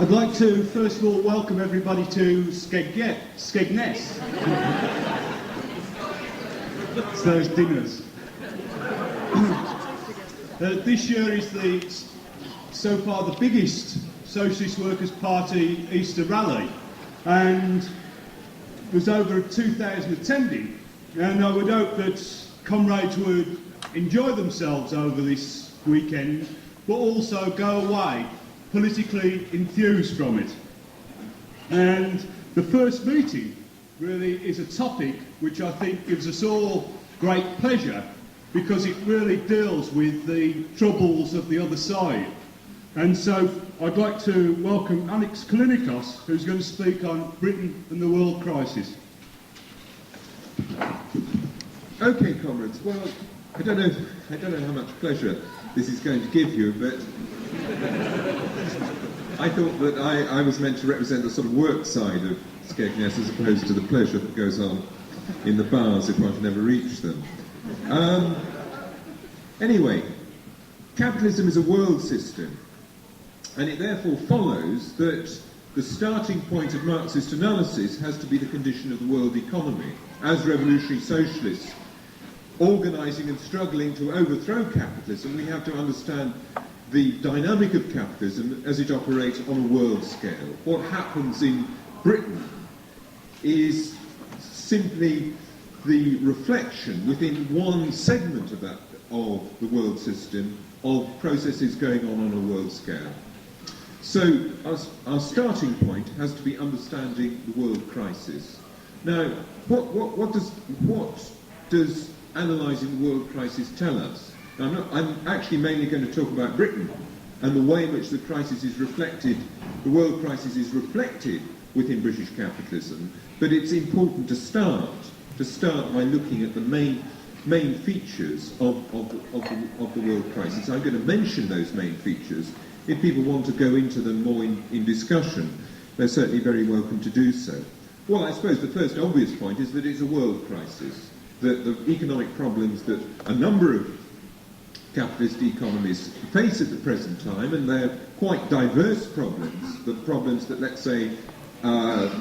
I'd like to first of all welcome everybody to Skegness. It's those dinners. This year is so far the biggest Socialist Workers' Party Easter rally, and there's over 2,000 attending, and I would hope that comrades would enjoy themselves over this weekend, but also go away politically enthused from it. And the first meeting really is a topic which I think gives us all great pleasure, because it really deals with the troubles of the other side. And so I'd like to welcome Alex Callinico, who's going to speak on Britain and the world crisis. Okay, comrades. Well, I don't know how much pleasure this is going to give you, but I thought that I was meant to represent the sort of work side of Skegness as opposed to the pleasure that goes on in the bars if one can ever reach them. Anyway, capitalism is a world system, and it therefore follows that the starting point of Marxist analysis has to be the condition of the world economy. As revolutionary socialists organising and struggling to overthrow capitalism, we have to understand the dynamic of capitalism as it operates on a world scale. What happens in Britain is simply the reflection within one segment of the world system of processes going on a world scale. So our starting point has to be understanding the world crisis. Now, what does analysing the world crisis tell us? Now, I'm actually mainly going to talk about Britain and the way in which the crisis is reflected, the world crisis is reflected within British capitalism, but it's important to start by looking at the main features of the world crisis. I'm going to mention those main features. If people want to go into them more in discussion, they're certainly very welcome to do so. Well, I suppose the first obvious point is that it's a world crisis, that the economic problems that a number of capitalist economies face at the present time, and they're quite diverse problems, the problems that, let's say,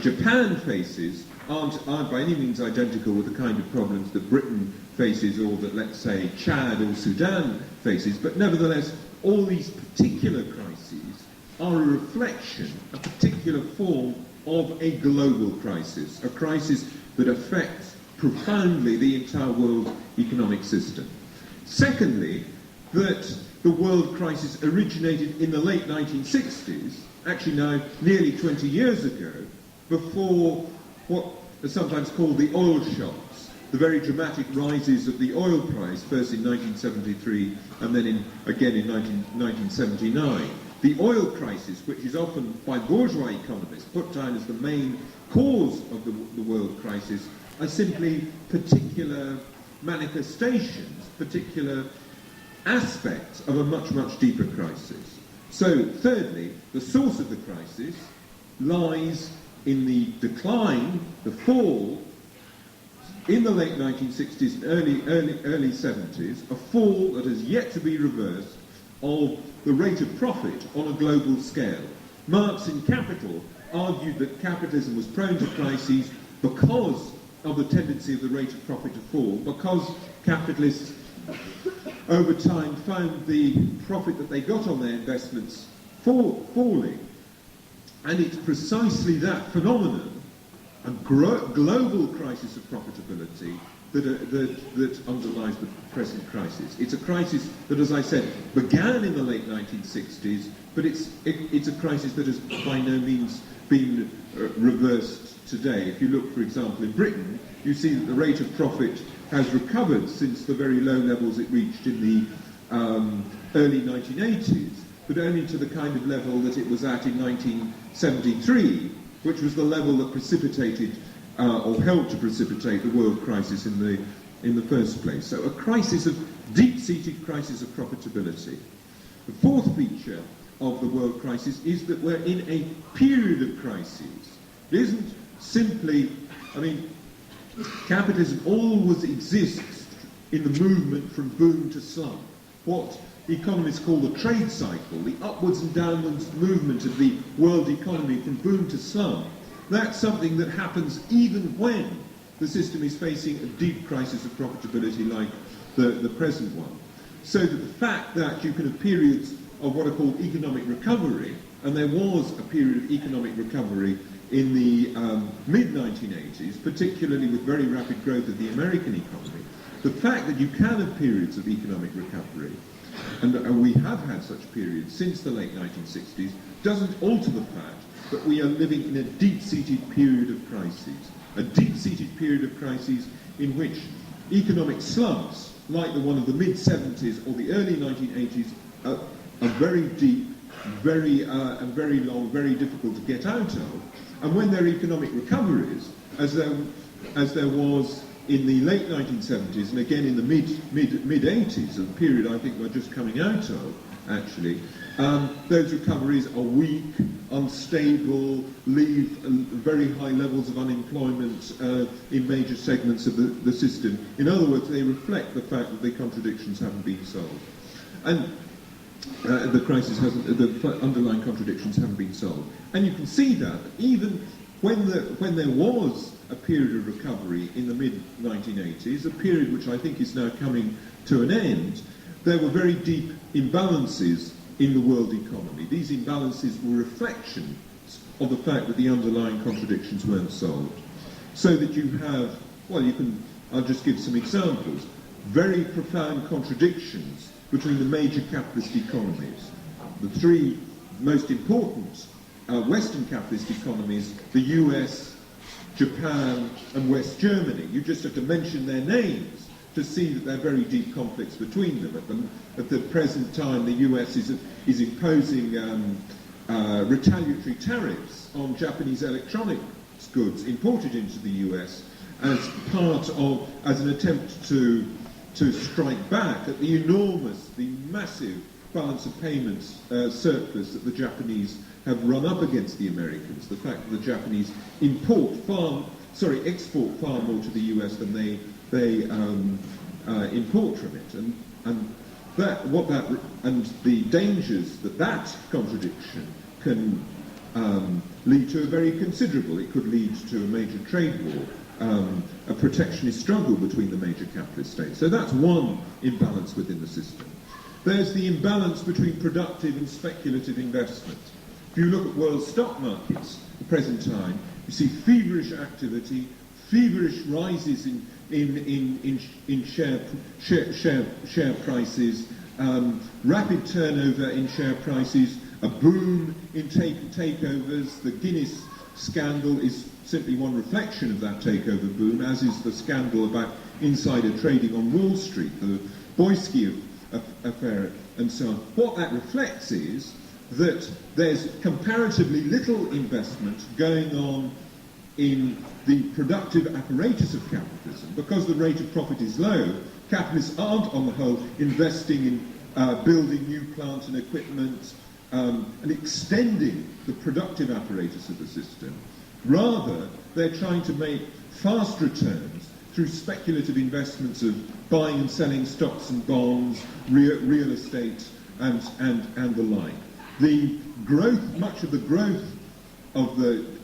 Japan faces aren't by any means identical with the kind of problems that Britain faces, or that, let's say, Chad or Sudan faces, but nevertheless, all these particular crises are a reflection, a particular form of a global crisis, a crisis that affects profoundly the entire world economic system. Secondly, that the world crisis originated in the late 1960s, actually now nearly 20 years ago, before what is sometimes called the oil shocks, the very dramatic rises of the oil price, first in 1973 and then again in 1979. The oil crisis, which is often by bourgeois economists put down as the main cause of the world crisis, are simply particular manifestations, particular aspects of a much, much deeper crisis. So, thirdly, the source of the crisis lies in the decline, the fall, in the late 1960s and early 70s, a fall that has yet to be reversed of the rate of profit on a global scale. Marx in Capital argued that capitalism was prone to crises because of the tendency of the rate of profit to fall, because capitalists over time found the profit that they got on their investments falling. And it's precisely that phenomenon, a global crisis of profitability, that underlies the present crisis. It's a crisis that, as I said, began in the late 1960s, but it's a crisis that has by no means been reversed today. If you look, for example, in Britain, you see that the rate of profit has recovered since the very low levels it reached in the early 1980s, but only to the kind of level that it was at in 1973, which was the level that precipitated or helped to precipitate the world crisis in the first place. So a crisis of deep-seated crisis of profitability. The fourth feature of the world crisis is that we're in a period of crises. It isn't simply, capitalism always exists in the movement from boom to slump. what economists call the trade cycle, the upwards and downwards movement of the world economy from boom to slump. That's something that happens even when the system is facing a deep crisis of profitability like the present one. So that the fact that you can have periods of what are called economic recovery, and there was a period of economic recovery in the mid-1980s, particularly with very rapid growth of the American economy, the fact that you can have periods of economic recovery, and we have had such periods since the late 1960s, doesn't alter the fact that we are living in a deep-seated period of crises, a deep-seated period of crises in which economic slumps, like the one of the mid-70s or the early 1980s, are very deep, very long, very difficult to get out of. And when there are economic recoveries, as there was in the late 1970s and again in the mid-80s, a period I think we're just coming out of, actually, those recoveries are weak, unstable, leave very high levels of unemployment in major segments of the system. In other words, they reflect the fact that the contradictions haven't been solved. And the underlying contradictions haven't been solved. And you can see that even when there was a period of recovery in the mid-1980s, a period which I think is now coming to an end, there were very deep imbalances in the world economy. These imbalances were reflections of the fact that the underlying contradictions weren't solved. So that you have, I'll just give some examples, very profound contradictions between the major capitalist economies. The three most important Western capitalist economies, the US, Japan, and West Germany. You just have to mention their names to see that there are very deep conflicts between them. At the present time, the US is imposing retaliatory tariffs on Japanese electronics goods imported into the US as an attempt to strike back at the massive balance of payments surplus that the Japanese have run up against the Americans. The fact that the Japanese export far more to the US than they import from it, and the dangers that contradiction can lead to are very considerable. It could lead to a major trade war, a protectionist struggle between the major capitalist states. So that's one imbalance within the system. There's the imbalance between productive and speculative investment. If you look at world stock markets at the present time, you see feverish activity, feverish rises in share prices, rapid turnover in share prices, a boom in takeovers. The Guinness scandal is simply one reflection of that takeover boom, as is the scandal about insider trading on Wall Street, the Boyski affair, and so on. What that reflects is that there's comparatively little investment going on in the productive apparatus of capitalism. Because the rate of profit is low, capitalists aren't, on the whole, investing in building new plant and equipment and extending the productive apparatus of the system. Rather, they're trying to make fast returns through speculative investments of buying and selling stocks and bonds, real estate, and the like. The growth, much of the growth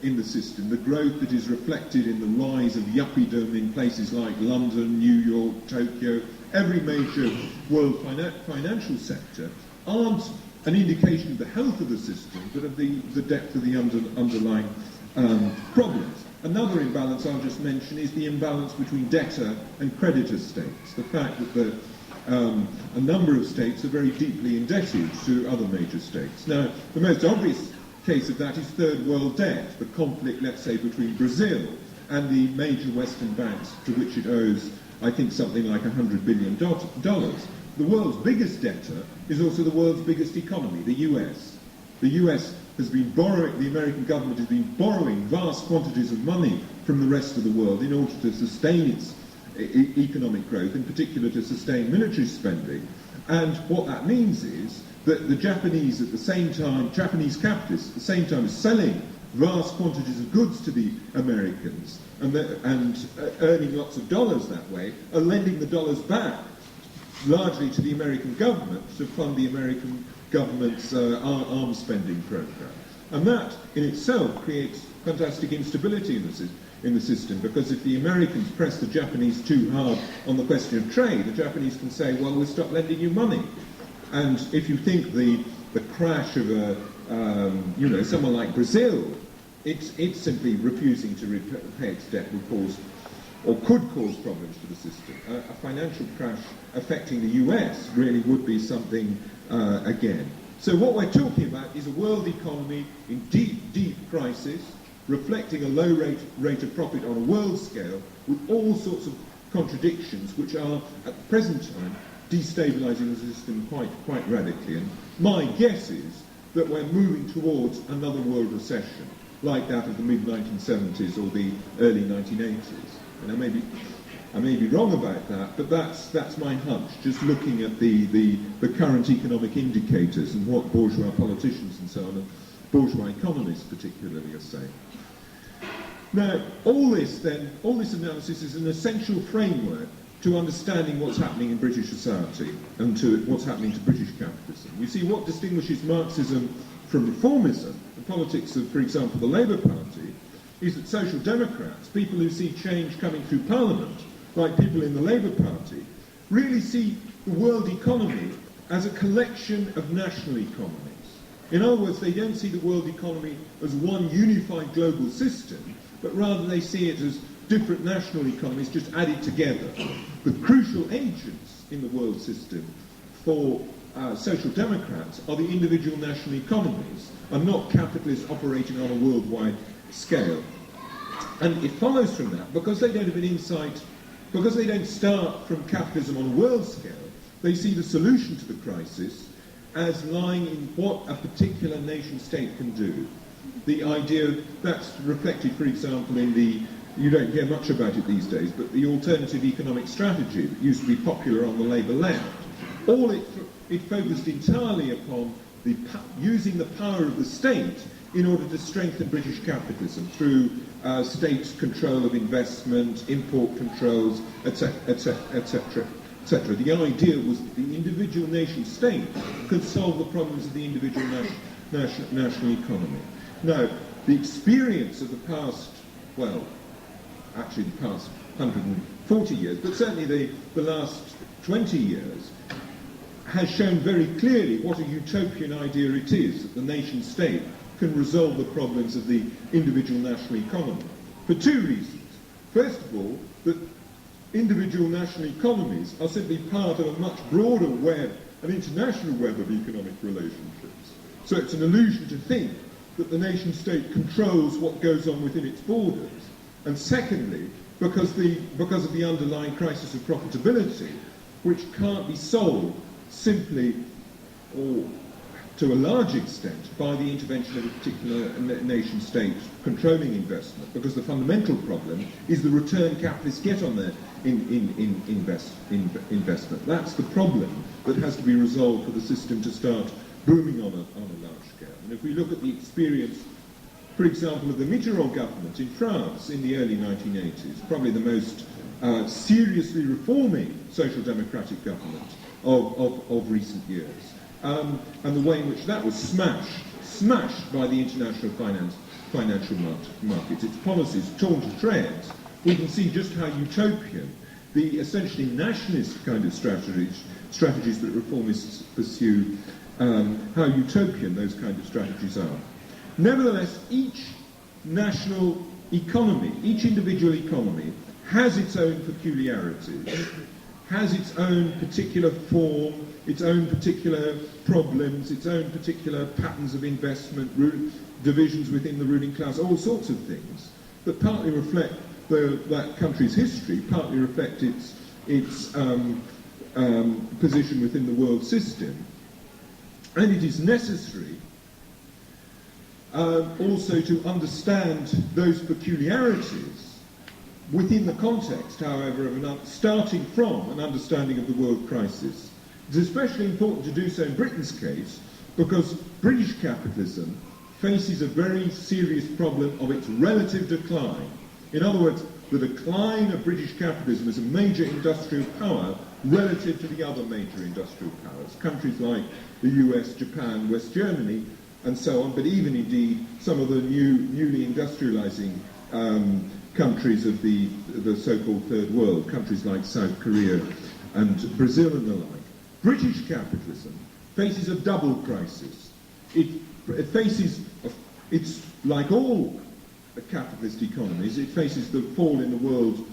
in the system, the growth that is reflected in the rise of yuppiedom in places like London, New York, Tokyo, every major world financial sector, aren't an indication of the health of the system, but of the depth of the underlying problems. Another imbalance I'll just mention is the imbalance between debtor and creditor states. The fact that a number of states are very deeply indebted to other major states. Now, the most obvious case of that is third world debt, the conflict, let's say, between Brazil and the major Western banks to which it owes, I think, something like $100 billion. The world's biggest debtor is also the world's biggest economy, the US. The US has been borrowing, the American government has been borrowing vast quantities of money from the rest of the world in order to sustain its economic growth, in particular to sustain military spending. And what that means is that the Japanese Japanese capitalists at the same time as selling vast quantities of goods to the Americans and earning lots of dollars that way, are lending the dollars back largely to the American government to fund the American government's arms spending program. And that in itself creates fantastic instability in the system, because if the Americans press the Japanese too hard on the question of trade, the Japanese can say, well, we'll stop lending you money. And if you think the crash of someone like Brazil, it's simply refusing to repay its debt will cause, or could cause, problems to the system. A financial crash affecting the US really would be something again. So what we're talking about is a world economy in deep, deep crisis, reflecting a low rate of profit on a world scale, with all sorts of contradictions which are, at the present time, destabilising the system quite radically. And my guess is that we're moving towards another world recession, like that of the mid-1970s or the early 1980s. And I may be wrong about that, but that's my hunch, just looking at the current economic indicators and what bourgeois politicians and so on, and bourgeois economists particularly, are saying. Now, all this analysis is an essential framework to understanding what's happening in British society and to what's happening to British capitalism. You see, what distinguishes Marxism from reformism, the politics of, for example, the Labour Party, is that social democrats, people who see change coming through Parliament, like people in the Labour Party, really see the world economy as a collection of national economies. In other words, they don't see the world economy as one unified global system, but rather they see it as different national economies just added together. The crucial agents in the world system for social democrats are the individual national economies, and not capitalists operating on a worldwide scale. And it follows from that, because they don't have an insight, because they don't start from capitalism on a world scale, they see the solution to the crisis as lying in what a particular nation-state can do. The idea that's reflected, for example, in the, you don't hear much about it these days, but the alternative economic strategy that used to be popular on the Labour left. It focused entirely upon using the power of the state in order to strengthen British capitalism through state control of investment, import controls, etc., etc., etc. The idea was that the individual nation-state could solve the problems of the individual national economy. Now, the experience of the past, well, actually the past 140 years, but certainly the last 20 years, has shown very clearly what a utopian idea it is, that the nation-state can resolve the problems of the individual national economy. For two reasons. First of all, that individual national economies are simply part of a much broader web, an international web of economic relationships. So it's an illusion to think that the nation-state controls what goes on within its borders. And secondly, because of the underlying crisis of profitability, which can't be solved simply, or to a large extent, by the intervention of a particular nation-state controlling investment, because the fundamental problem is the return capitalists get on their investment. That's the problem that has to be resolved for the system to start booming on a large scale. And if we look at the experience, for example, of the Mitterrand government in France in the early 1980s, probably the most seriously reforming social democratic government of recent years, and the way in which that was smashed by the international financial markets, its policies torn to shreds, we can see just how utopian the essentially nationalist kind of strategies that reformists pursue, how utopian those kind of strategies are. Nevertheless, each national economy, each individual economy, has its own peculiarities, has its own particular form, its own particular problems, its own particular patterns of investment, divisions within the ruling class, all sorts of things that partly reflect that country's history, partly reflect its position within the world system. And it is necessary also to understand those peculiarities within the context, however, of starting from an understanding of the world crisis. It's especially important to do so in Britain's case because British capitalism faces a very serious problem of its relative decline. In other words, the decline of British capitalism as a major industrial power relative to the other major industrial powers, countries like the US, Japan, West Germany, and so on, but even indeed some of the newly industrializing countries of the so-called Third World, countries like South Korea and Brazil and the like. British capitalism faces a double crisis. It faces, it's like all capitalist economies, it faces the fall in the world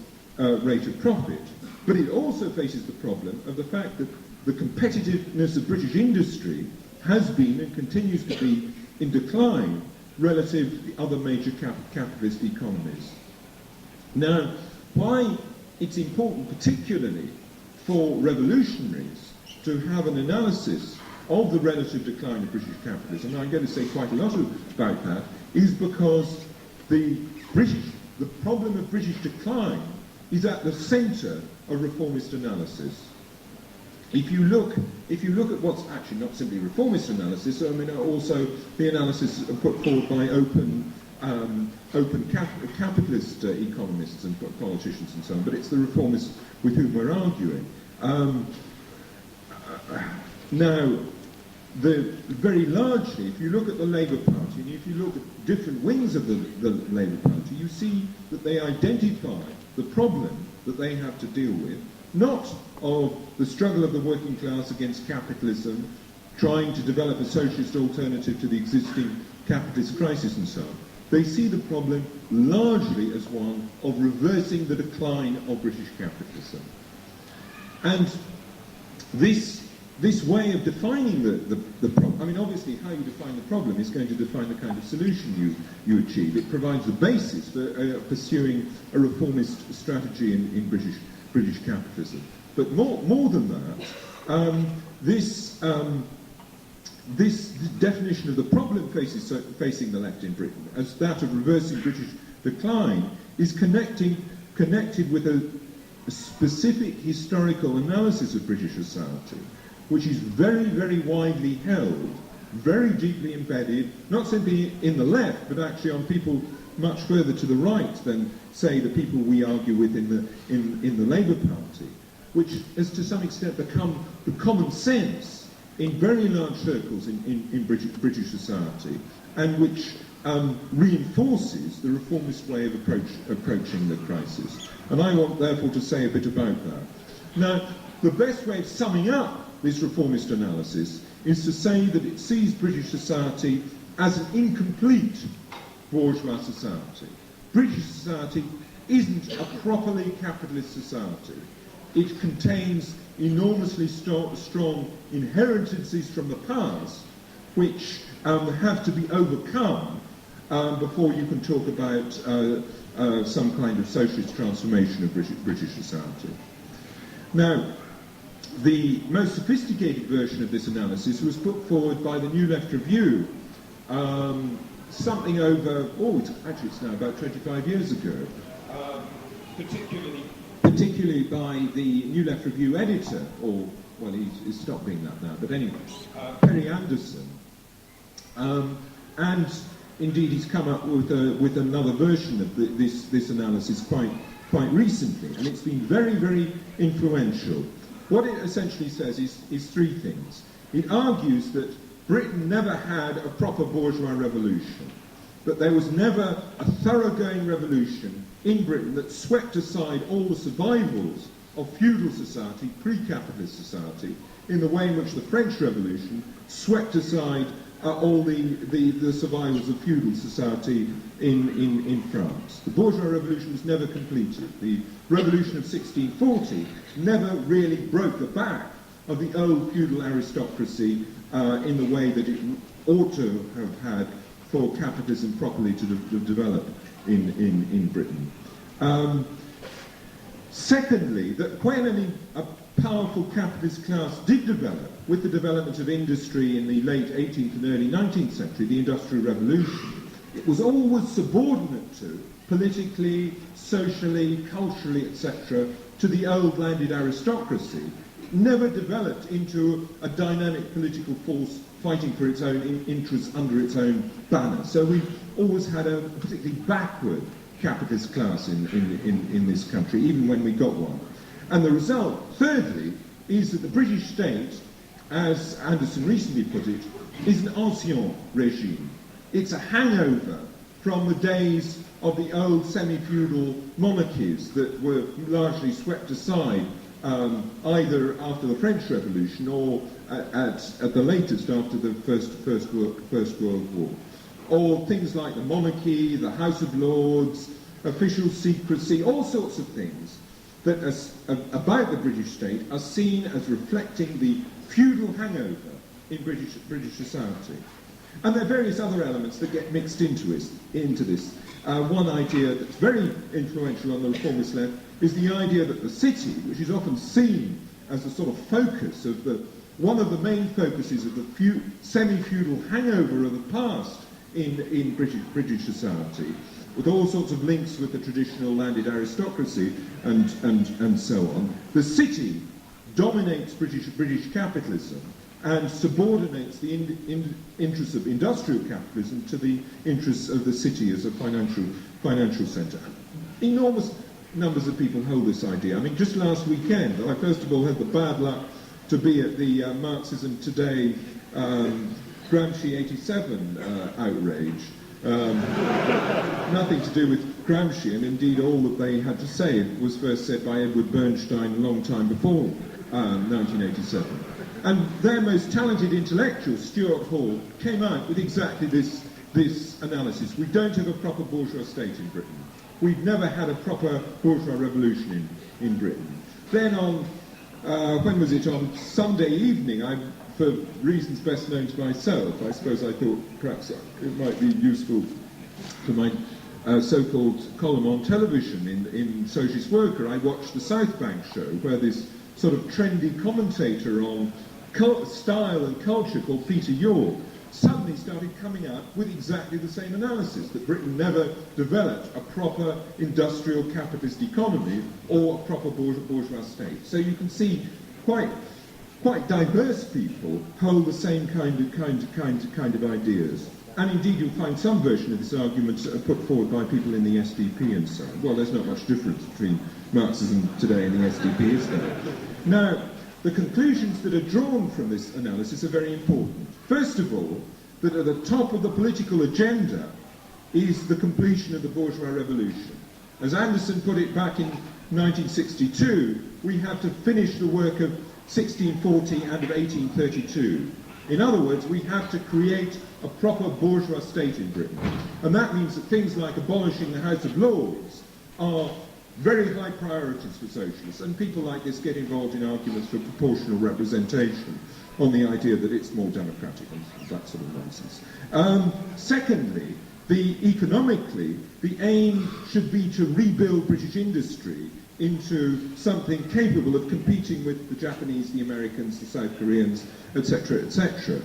rate of profit, but it also faces the problem of the fact that the competitiveness of British industry has been and continues to be in decline relative to the other major capitalist economies. Now, why it's important, particularly for revolutionaries, to have an analysis of the relative decline of British capitalism, and I'm going to say quite a lot about that, is because the problem of British decline is at the centre of reformist analysis. If you look at what's actually not simply reformist analysis, I mean also the analysis put forward by open capitalist economists and politicians and so on, but it's the reformists with whom we're arguing. Now, very largely, if you look at the Labour Party, and if you look at different wings of the Labour Party, you see that they identify the problem that they have to deal with, not of the struggle of the working class against capitalism, trying to develop a socialist alternative to the existing capitalist crisis and so on. They see the problem largely as one of reversing the decline of British capitalism. And this way of defining the problem, I mean, obviously how you define the problem is going to define the kind of solution you achieve. It provides the basis for pursuing a reformist strategy in British capitalism. But more than that, this definition of the problem facing the left in Britain as that of reversing British decline is connected with a specific historical analysis of British society, which is very, very widely held, very deeply embedded, not simply in the left, but actually on people much further to the right than, say, the people we argue with in the Labour Party, which has to some extent become the common sense in very large circles in British society, and which reinforces the reformist way of approaching the crisis. And I want, therefore, to say a bit about that. Now, the best way of summing up this reformist analysis is to say that it sees British society as an incomplete bourgeois society. British society isn't a properly capitalist society. It contains enormously strong inheritances from the past which have to be overcome before you can talk about some kind of socialist transformation of British society. Now, the most sophisticated version of this analysis was put forward by the New Left Review something over, it's now about 25 years ago, particularly by the New Left Review editor, he's stopped being that now, but anyway, Perry Anderson. And indeed he's come up with another version of this analysis quite recently, and it's been very, very influential. What it essentially says is three things. It argues that Britain never had a proper bourgeois revolution, that there was never a thoroughgoing revolution in Britain that swept aside all the survivals of feudal society, pre-capitalist society, in the way in which the French Revolution swept aside all the survivals of feudal society in France. The bourgeois revolution was never completed. The revolution of 1640 never really broke the back of the old feudal aristocracy in the way that it ought to have had for capitalism properly to develop in Britain. Secondly, that when a powerful capitalist class did develop, with the development of industry in the late 18th and early 19th century, the Industrial Revolution, it was always subordinate to, politically, socially, culturally, etc., to the old landed aristocracy. It never developed into a dynamic political force fighting for its own interests under its own banner. So we've always had a particularly backward capitalist class in this country, even when we got one. And the result, thirdly, is that the British state, as Anderson recently put it, is an ancien regime. It's a hangover from the days of the old semi-feudal monarchies that were largely swept aside either after the French Revolution or at the latest after the First World War. Or things like the monarchy, the House of Lords, official secrecy, all sorts of things that about the British state are seen as reflecting the feudal hangover in British society. And there are various other elements that get mixed into this. One idea that's very influential on the reformist left is the idea that the city, which is often seen as the sort of focus of one of the main focuses of the semi-feudal hangover of the past in British society, with all sorts of links with the traditional landed aristocracy and so on. The city dominates British capitalism and subordinates the interests of industrial capitalism to the interests of the city as a financial centre. Enormous numbers of people hold this idea. I mean, just last weekend, I first of all had the bad luck to be at the Marxism Today Gramsci 87 outrage. Nothing to do with Gramsci, and indeed all that they had to say was first said by Edward Bernstein a long time before 1987. And their most talented intellectual, Stuart Hall, came out with exactly this analysis. We don't have a proper bourgeois state in Britain. We've never had a proper bourgeois revolution in Britain. Then on, when was it, on Sunday evening, for reasons best known to myself, I suppose I thought perhaps it might be useful for my so-called column on television in Socialist Worker. I watched the South Bank show, where this sort of trendy commentator on style and culture called Peter York suddenly started coming out with exactly the same analysis, that Britain never developed a proper industrial capitalist economy or a proper bourgeois state. So you can see quite diverse people hold the same kind of ideas. And indeed you'll find some version of this argument put forward by people in the SDP and so on. Well, there's not much difference between Marxism today and the SDP, is there? Now, the conclusions that are drawn from this analysis are very important. First of all, that at the top of the political agenda is the completion of the bourgeois revolution. As Anderson put it back in 1962, we have to finish the work of 1640 and of 1832. In other words, we have to create a proper bourgeois state in Britain. And that means that things like abolishing the House of Lords are very high priorities for socialists, and people like this get involved in arguments for proportional representation on the idea that it's more democratic and that sort of nonsense. Secondly, economically, the aim should be to rebuild British industry into something capable of competing with the Japanese, the Americans, the South Koreans, etc., etc.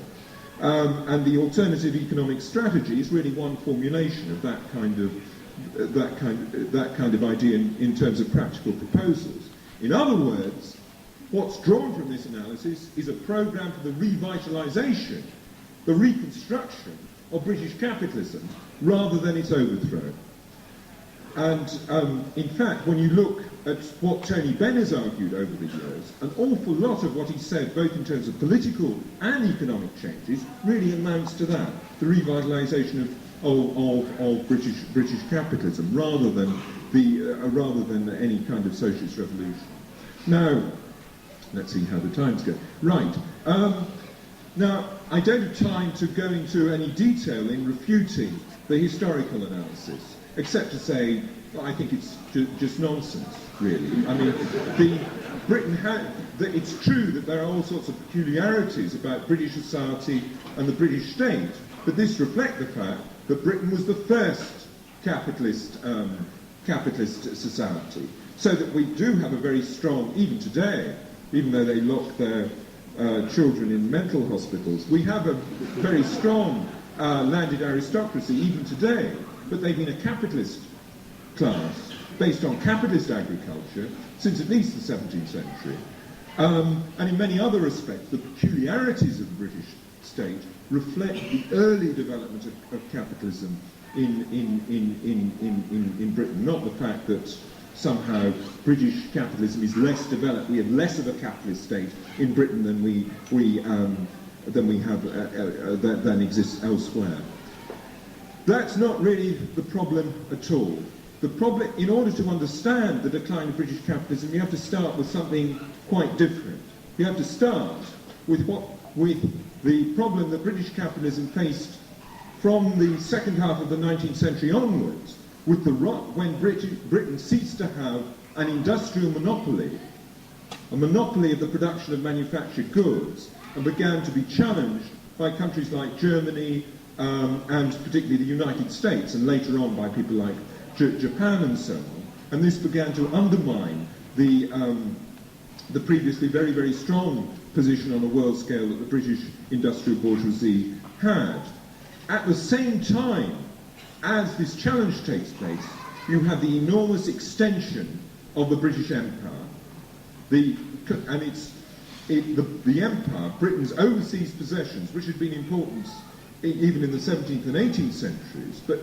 And the alternative economic strategy is really one formulation of that kind of idea in terms of practical proposals. In other words, what's drawn from this analysis is a programme for the revitalisation, the reconstruction of British capitalism, rather than its overthrow. And in fact, when you look at what Tony Benn has argued over the years, an awful lot of what he said, both in terms of political and economic changes, really amounts to that, the revitalisation of British capitalism, rather than any kind of socialist revolution. Now, let's see how the times go. Right. Now, I don't have time to go into any detail in refuting the historical analysis, except to say, well, I think it's just nonsense, really. I mean, it's true that there are all sorts of peculiarities about British society and the British state, but this reflects the fact that Britain was the first capitalist society. So that we do have a very strong, even today, even though they lock their children in mental hospitals, we have a very strong landed aristocracy even today, but they've been a capitalist class based on capitalist agriculture since at least the 17th century. And in many other respects, the peculiarities of the British state reflect the early development of capitalism in Britain, not the fact that somehow British capitalism is less developed. We have less of a capitalist state in Britain than than exists elsewhere. That's not really the problem at all. The problem, in order to understand the decline of British capitalism, you have to start with something quite different. You have to start with the problem that British capitalism faced from the second half of the 19th century onwards, with when Britain ceased to have an industrial monopoly, a monopoly of the production of manufactured goods, and began to be challenged by countries like Germany and particularly the United States, and later on by people like Japan and so on. And this began to undermine the previously very, very strong position on a world scale that the British industrial bourgeoisie had. At the same time as this challenge takes place, you have the enormous extension of the British Empire. The Empire, Britain's overseas possessions, which had been important even in the 17th and 18th centuries, but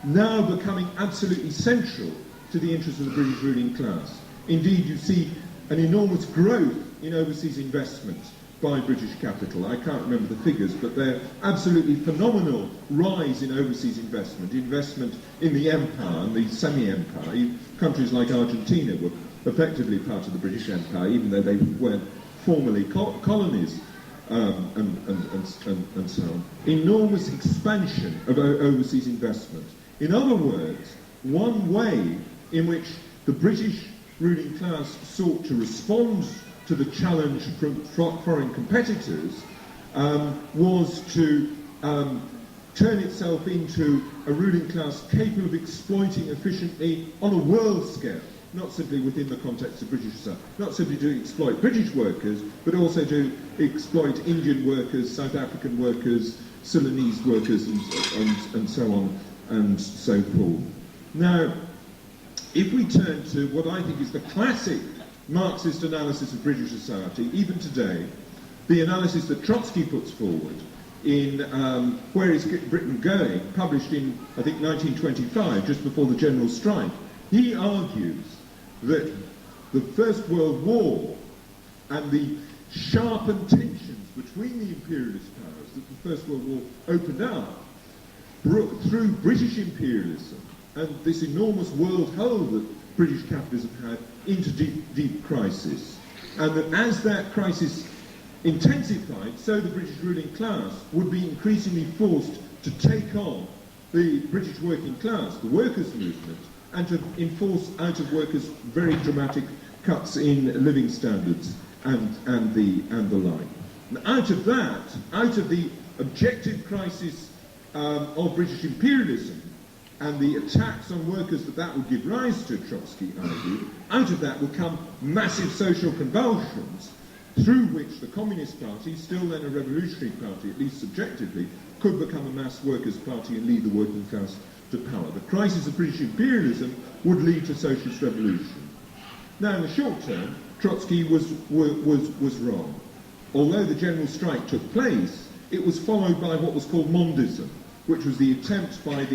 now becoming absolutely central to the interests of the British ruling class. Indeed, you see an enormous growth in overseas investment by British capital. I can't remember the figures, but they're absolutely phenomenal rise in overseas investment in the empire and the semi-empire. Countries like Argentina were effectively part of the British Empire, even though they weren't formally colonies, and so on. Enormous expansion of overseas investment. In other words, one way in which the British ruling class sought to respond to the challenge from foreign competitors was to turn itself into a ruling class capable of exploiting efficiently on a world scale, not simply within the context of British society, not simply to exploit British workers, but also to exploit Indian workers, South African workers, Sudanese workers, and so on and so forth. Now, if we turn to what I think is the classic Marxist analysis of British society, even today, the analysis that Trotsky puts forward in Where is Britain Going, published in, I think, 1925, just before the General Strike, he argues that the First World War and the sharpened tensions between the imperialist powers that the First World War opened up through British imperialism and this enormous world hold that British capitalism had into deep crisis. And that as that crisis intensified, so the British ruling class would be increasingly forced to take on the British working class, the workers' movement, and to enforce out of workers very dramatic cuts in living standards and the like. And out of the objective crisis of British imperialism and the attacks on workers that would give rise to, Trotsky argued, out of that would come massive social convulsions through which the Communist Party, still then a revolutionary party, at least subjectively, could become a mass workers' party and lead the working class to power. The crisis of British imperialism would lead to socialist revolution. Now, in the short term, Trotsky was wrong. Although the general strike took place, it was followed by what was called Mondism, which was the attempt by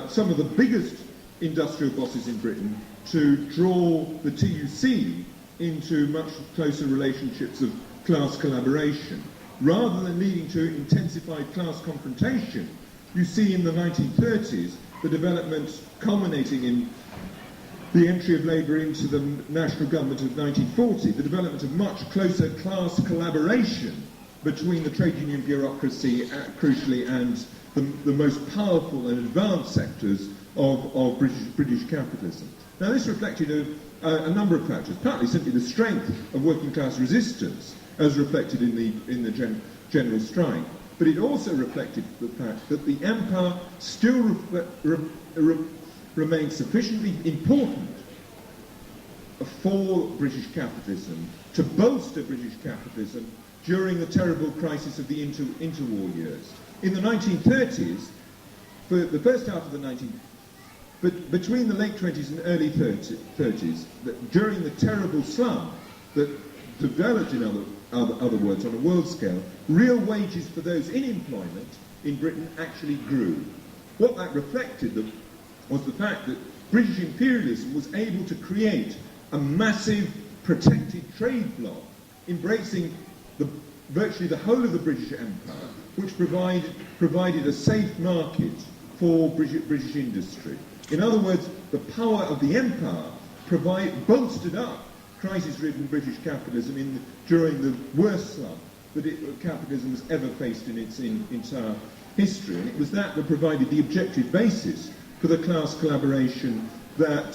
some of the biggest industrial bosses in Britain to draw the TUC into much closer relationships of class collaboration. Rather than leading to intensified class confrontation, you see in the 1930s the development culminating in the entry of Labour into the national government of 1940, the development of much closer class collaboration between the trade union bureaucracy, crucially, and the most powerful and advanced sectors of British capitalism. Now, this reflected a number of factors, partly simply the strength of working class resistance, as reflected in the general strike, but it also reflected the fact that the empire still remained sufficiently important for British capitalism to bolster British capitalism during the terrible crisis of the interwar years. In the 1930s, for the first half of the but between the late 20s and early 30s, during the terrible slump that developed, in other words, on a world scale, real wages for those in employment in Britain actually grew. What that reflected was the fact that British imperialism was able to create a massive protected trade bloc embracing virtually the whole of the British Empire, which provided a safe market for British industry. In other words, the power of the empire bolstered up crisis-ridden British capitalism during the worst slump that capitalism has ever faced in its entire history. And it was that provided the objective basis for the class collaboration that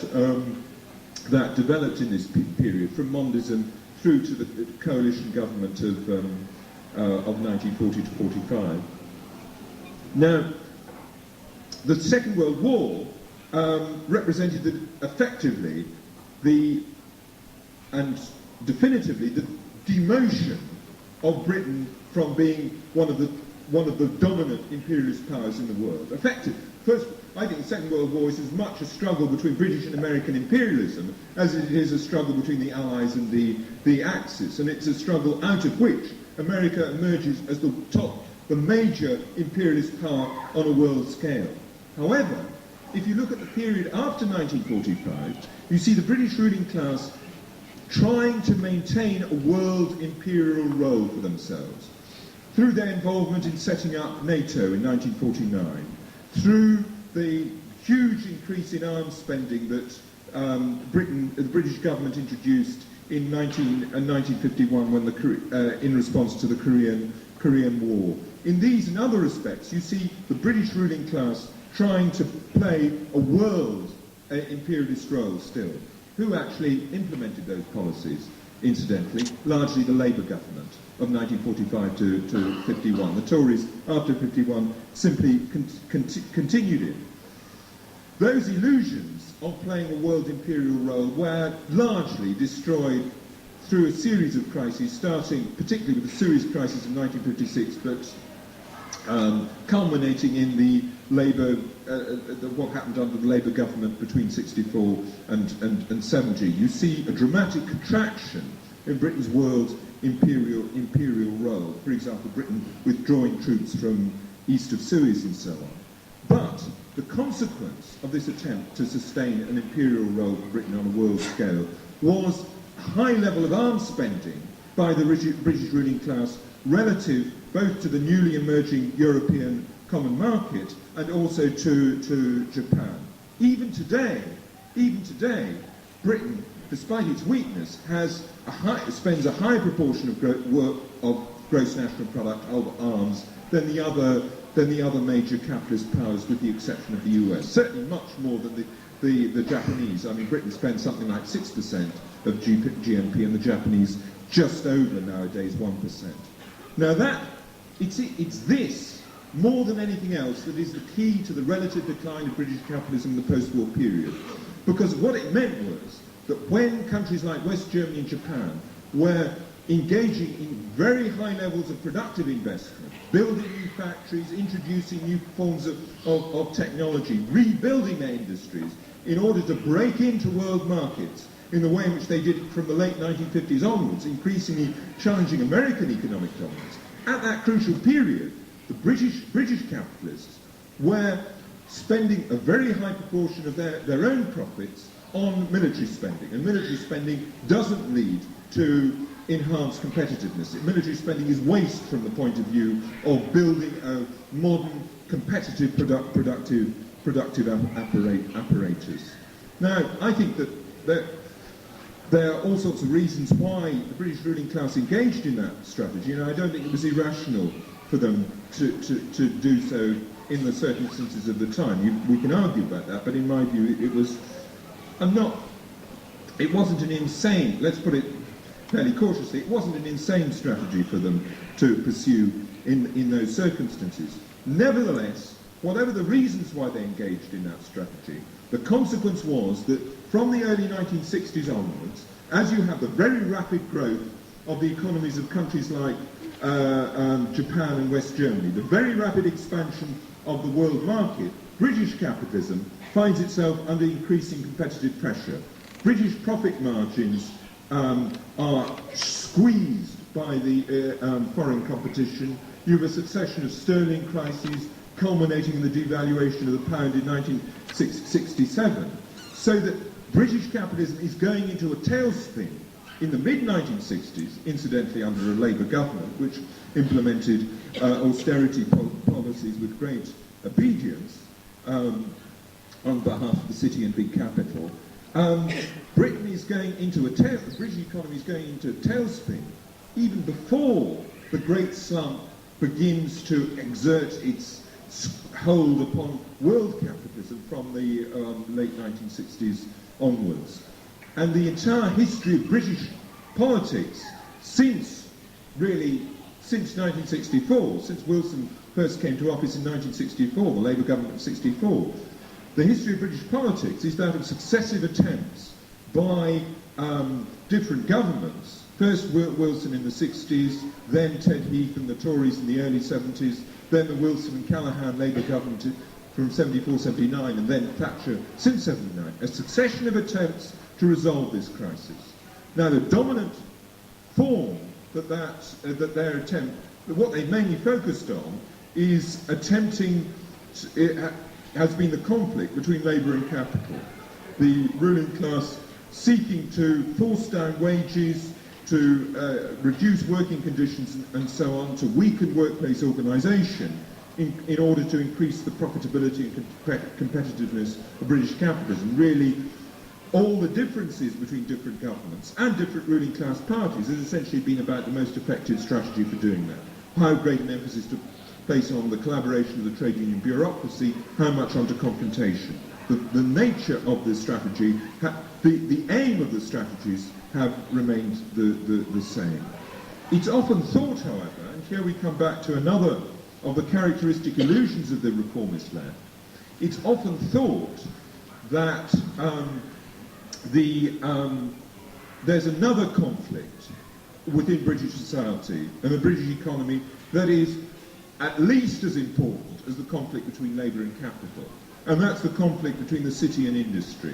developed in this period, from Mondism through to the coalition government of 1940 to 45. Now, the Second World War represented effectively and definitively the demotion of Britain from being one of the dominant imperialist powers in the world. First, I think the Second World War is as much a struggle between British and American imperialism as it is a struggle between the Allies and the Axis, and it's a struggle out of which America emerges as the major imperialist power on a world scale. However, if you look at the period after 1945, you see the British ruling class trying to maintain a world imperial role for themselves through their involvement in setting up NATO in 1949, through the huge increase in arms spending that the British government introduced in 1951 in response to the Korean War. In these and other respects, you see the British ruling class trying to play a world imperialist role still. Who actually implemented those policies, incidentally? Largely the Labour government of 1945 to 51. The Tories, after 51, simply continued it. Those illusions of playing a world imperial role were largely destroyed through a series of crises, starting particularly with the Suez crisis of 1956, but culminating in the Labour, what happened under the Labour government between 64 and 70. You see a dramatic contraction in Britain's world imperial role. For example, Britain withdrawing troops from east of Suez and so on. But the consequence of this attempt to sustain an imperial role for Britain on a world scale was a high level of arms spending by the British ruling class relative both to the newly emerging European common market and also to Japan. Even today, Britain, despite its weakness, spends a high proportion of gross national product of arms than the other major capitalist powers, with the exception of the US. Certainly much more than the Japanese. I mean, Britain spends something like 6% of GNP, and the Japanese just over nowadays 1%. Now it's this, more than anything else, that is the key to the relative decline of British capitalism in the post-war period. Because what it meant was that when countries like West Germany and Japan were engaging in very high levels of productive investment, building new factories, introducing new forms of technology, rebuilding their industries in order to break into world markets in the way in which they did it from the late 1950s onwards, increasingly challenging American economic dominance. At that crucial period, the British capitalists were spending a very high proportion of their own profits on military spending, and military spending doesn't lead to enhanced competitiveness. Military spending is waste from the point of view of building a modern, competitive, productive apparatus. Now, I think that there are all sorts of reasons why the British ruling class engaged in that strategy, and I don't think it was irrational for them to do so in the circumstances of the time. We can argue about that, but in my view, it wasn't an insane, let's put it fairly cautiously, it wasn't an insane strategy for them to pursue in those circumstances. Nevertheless, whatever the reasons why they engaged in that strategy, the consequence was that from the early 1960s onwards, as you have the very rapid growth of the economies of countries like Japan and West Germany, the very rapid expansion of the world market, British capitalism finds itself under increasing competitive pressure. British profit margins are squeezed by the foreign competition. You have a succession of sterling crises culminating in the devaluation of the pound in 1967. So that British capitalism is going into a tailspin in the mid-1960s, incidentally under a Labour government, which implemented austerity policies with great obedience on behalf of the city and big capital. Britain is going into the British economy is going into a tailspin even before the Great Slump begins to exert its hold upon world capitalism from the late 1960s onwards. And the entire history of British politics since 1964, since Wilson first came to office in 1964, the Labour government of 64, the history of British politics is that of successive attempts by different governments. First Wilson in the 60s, then Ted Heath and the Tories in the early 70s, then the Wilson and Callaghan Labour government from 74-79, and then Thatcher since 79, a succession of attempts to resolve this crisis. Now, the dominant form that their attempt, what they mainly focused on, is has been the conflict between labour and capital. The ruling class seeking to force down wages, to reduce working conditions and so on, to weaken workplace organisation in order to increase the profitability and competitiveness of British capitalism. Really, all the differences between different governments and different ruling class parties has essentially been about the most effective strategy for doing that. How great an emphasis to place on the collaboration of the trade union bureaucracy, how much onto confrontation. The nature of the strategy, the aim of the strategies have remained the same. It's often thought, however, and here we come back to another of the characteristic illusions of the reformist left, it's often thought that there's another conflict within British society and the British economy that is at least as important as the conflict between labour and capital, and that's the conflict between the city and industry.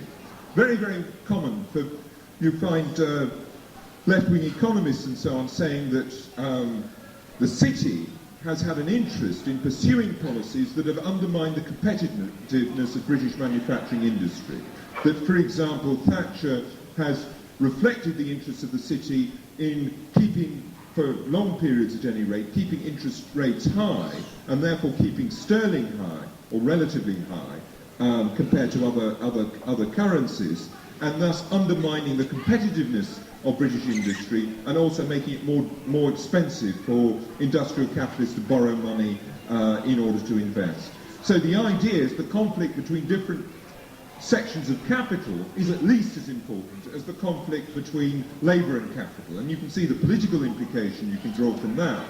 Very, very common for, you find left-wing economists and so on saying that the city has had an interest in pursuing policies that have undermined the competitiveness of British manufacturing industry. That, for example, Thatcher has reflected the interests of the city in keeping, for long periods at any rate, keeping interest rates high, and therefore keeping sterling high, or relatively high, compared to other currencies, and thus undermining the competitiveness of British industry and also making it more expensive for industrial capitalists to borrow money in order to invest. So the idea is the conflict between different sections of capital is at least as important as the conflict between labour and capital. And you can see the political implication you can draw from that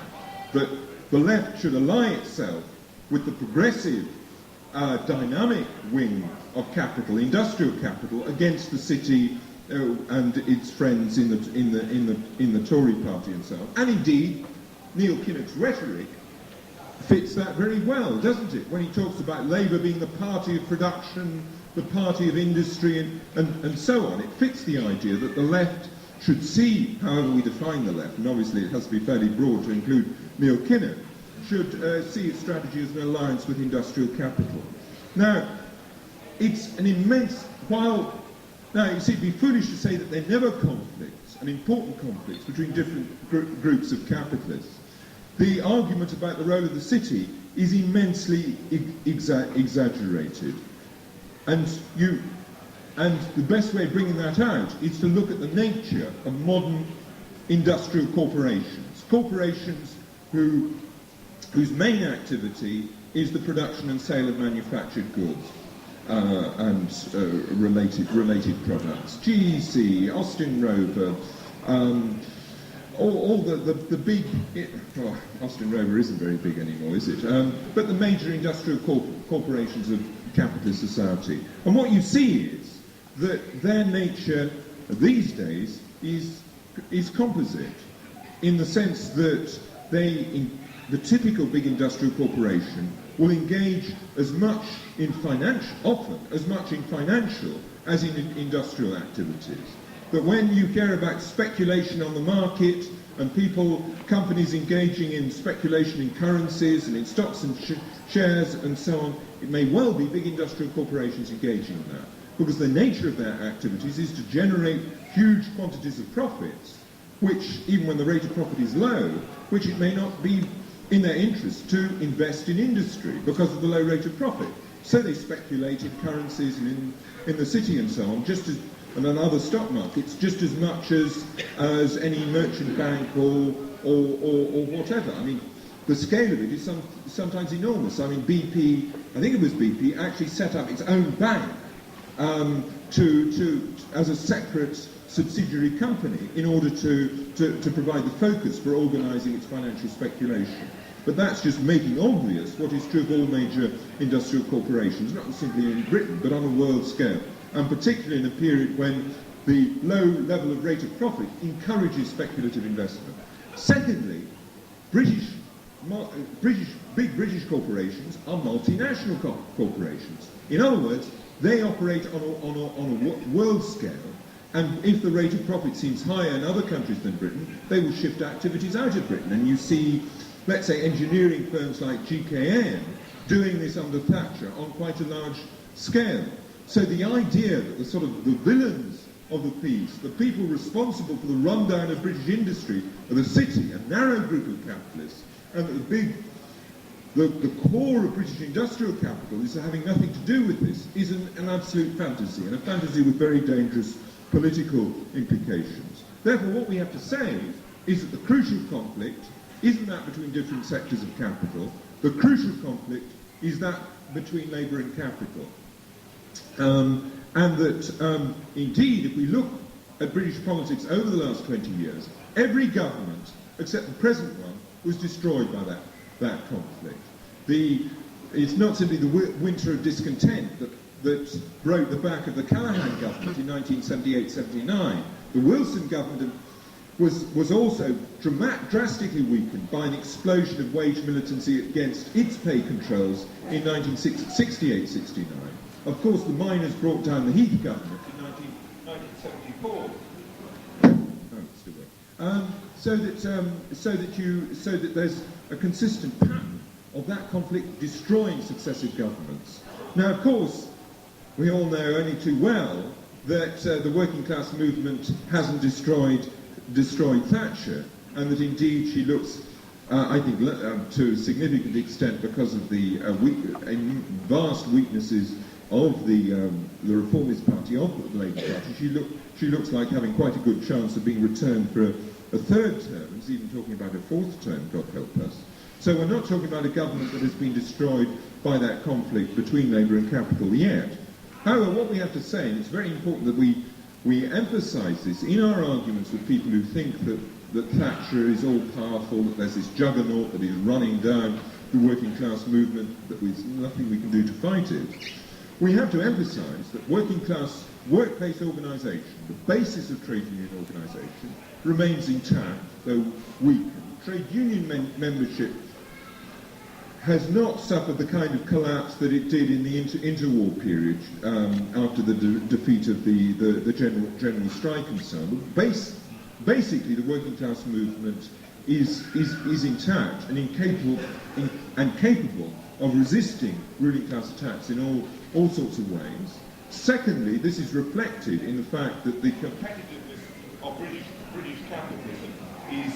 the left should ally itself with the progressive dynamic wing of capital, industrial capital, against the city and its friends in the Tory party and so on. And indeed, Neil Kinnock's rhetoric fits that very well, doesn't it? When he talks about Labour being the party of production, the party of industry, and so on, it fits the idea that the left should see, however we define the left, and obviously it has to be fairly broad to include Neil Kinnock, should see its strategy as an alliance with industrial capital. Now, it's an immense, now you see, it'd be foolish to say that there are never conflicts, and important conflicts, between different groups of capitalists. The argument about the role of the city is immensely exaggerated. And the best way of bringing that out is to look at the nature of modern industrial corporations. Corporations whose main activity is the production and sale of manufactured goods and related products. GEC, Austin Rover, all the big... Well, Austin Rover isn't very big anymore, is it? But the major industrial corporations of capitalist society. And what you see is that their nature these days is composite, in the sense that the typical big industrial corporation will engage as much in financial as in industrial activities. But when you hear about speculation on the market and companies engaging in speculation in currencies and in stocks and shares and so on, it may well be big industrial corporations engaging in that. because the nature of their activities is to generate huge quantities of profits, which, even when the rate of profit is low, which it may not be in their interest to invest in industry because of the low rate of profit. So they speculate in currencies and in the city and so on, just as, and on other stock markets, just as much as any merchant bank or whatever. I mean, the scale of it is sometimes enormous. I mean, BP, I think it was BP, actually set up its own bank as a separate subsidiary company in order to provide the focus for organising its financial speculation. But that's just making obvious what is true of all major industrial corporations, not simply in Britain, but on a world scale, and particularly in a period when the low level of rate of profit encourages speculative investment. Secondly, big British corporations are multinational corporations. In other words, they operate on a world scale, and if the rate of profit seems higher in other countries than Britain, they will shift activities out of Britain. And you see, let's say, engineering firms like GKN doing this under Thatcher on quite a large scale. So the idea that the villains of the piece, the people responsible for the rundown of British industry, are the city, a narrow group of capitalists, and that the core of British industrial capital is having nothing to do with this, is an absolute fantasy, and a fantasy with very dangerous political implications. Therefore, what we have to say is that the crucial conflict isn't that between different sectors of capital. The crucial conflict is that between labour and capital. And that, indeed, if we look at British politics over the last 20 years, every government, except the present one, was destroyed by that conflict. It's not simply the winter of discontent that broke the back of the Callaghan government in 1978-79. The Wilson government was also drastically weakened by an explosion of wage militancy against its pay controls in 1968-69. Of course, the miners brought down the Heath government in 1974. So that there's a consistent pattern of that conflict destroying successive governments. Now, of course, we all know only too well that the working class movement hasn't destroyed Thatcher, and that indeed she looks, I think, to a significant extent because of the vast weaknesses of the Reformist Party, of the Labour Party. She looks like having quite a good chance of being returned for a third term, and is even talking about a fourth term, God help us. So we're not talking about a government that has been destroyed by that conflict between labour and capital yet. However, what we have to say, and it's very important that we emphasise this in our arguments with people who think that Thatcher is all-powerful, that there's this juggernaut that is running down the working class movement, that there's nothing we can do to fight it. We have to emphasise that working class workplace organisation, the basis of trade union organisation, remains intact, though weakened. Trade union membership has not suffered the kind of collapse that it did in the interwar period after the defeat of the general strike and so on. But basically, the working class movement is intact and capable of resisting ruling class attacks in all sorts of ways. Secondly, this is reflected in the fact that the competitiveness of British capitalism is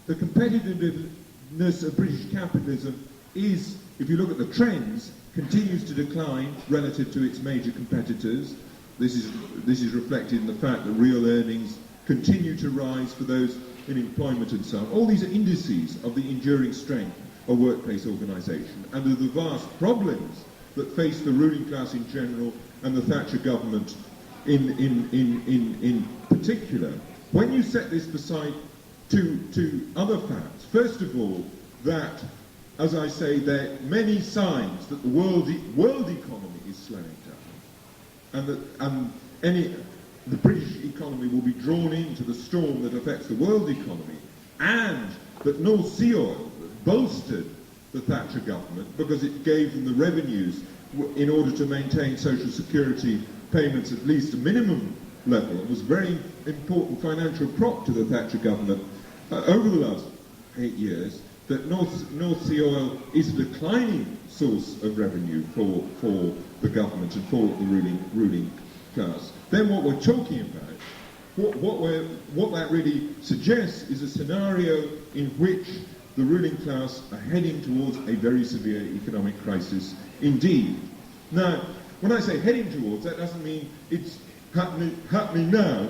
the competitiveness of British capitalism is, if you look at the trends, continues to decline relative to its major competitors. This is reflected in the fact that real earnings continue to rise for those in employment and so on. All these are indices of the enduring strength of workplace organisation and of the vast problems that face the ruling class in general and the Thatcher government in particular. When you set this beside two other facts, first of all, that, as I say, there are many signs that the world economy is slowing down, and that the British economy will be drawn into the storm that affects the world economy, and that North Sea oil bolstered the Thatcher government because it gave them the revenues in order to maintain social security payments at least a minimum level. It was a very important financial prop to the Thatcher government over the last 8 years. that North Sea oil is a declining source of revenue for the government and for the ruling class, then what we're talking about, what that really suggests is a scenario in which the ruling class are heading towards a very severe economic crisis indeed. Now, when I say heading towards, that doesn't mean it's happening now.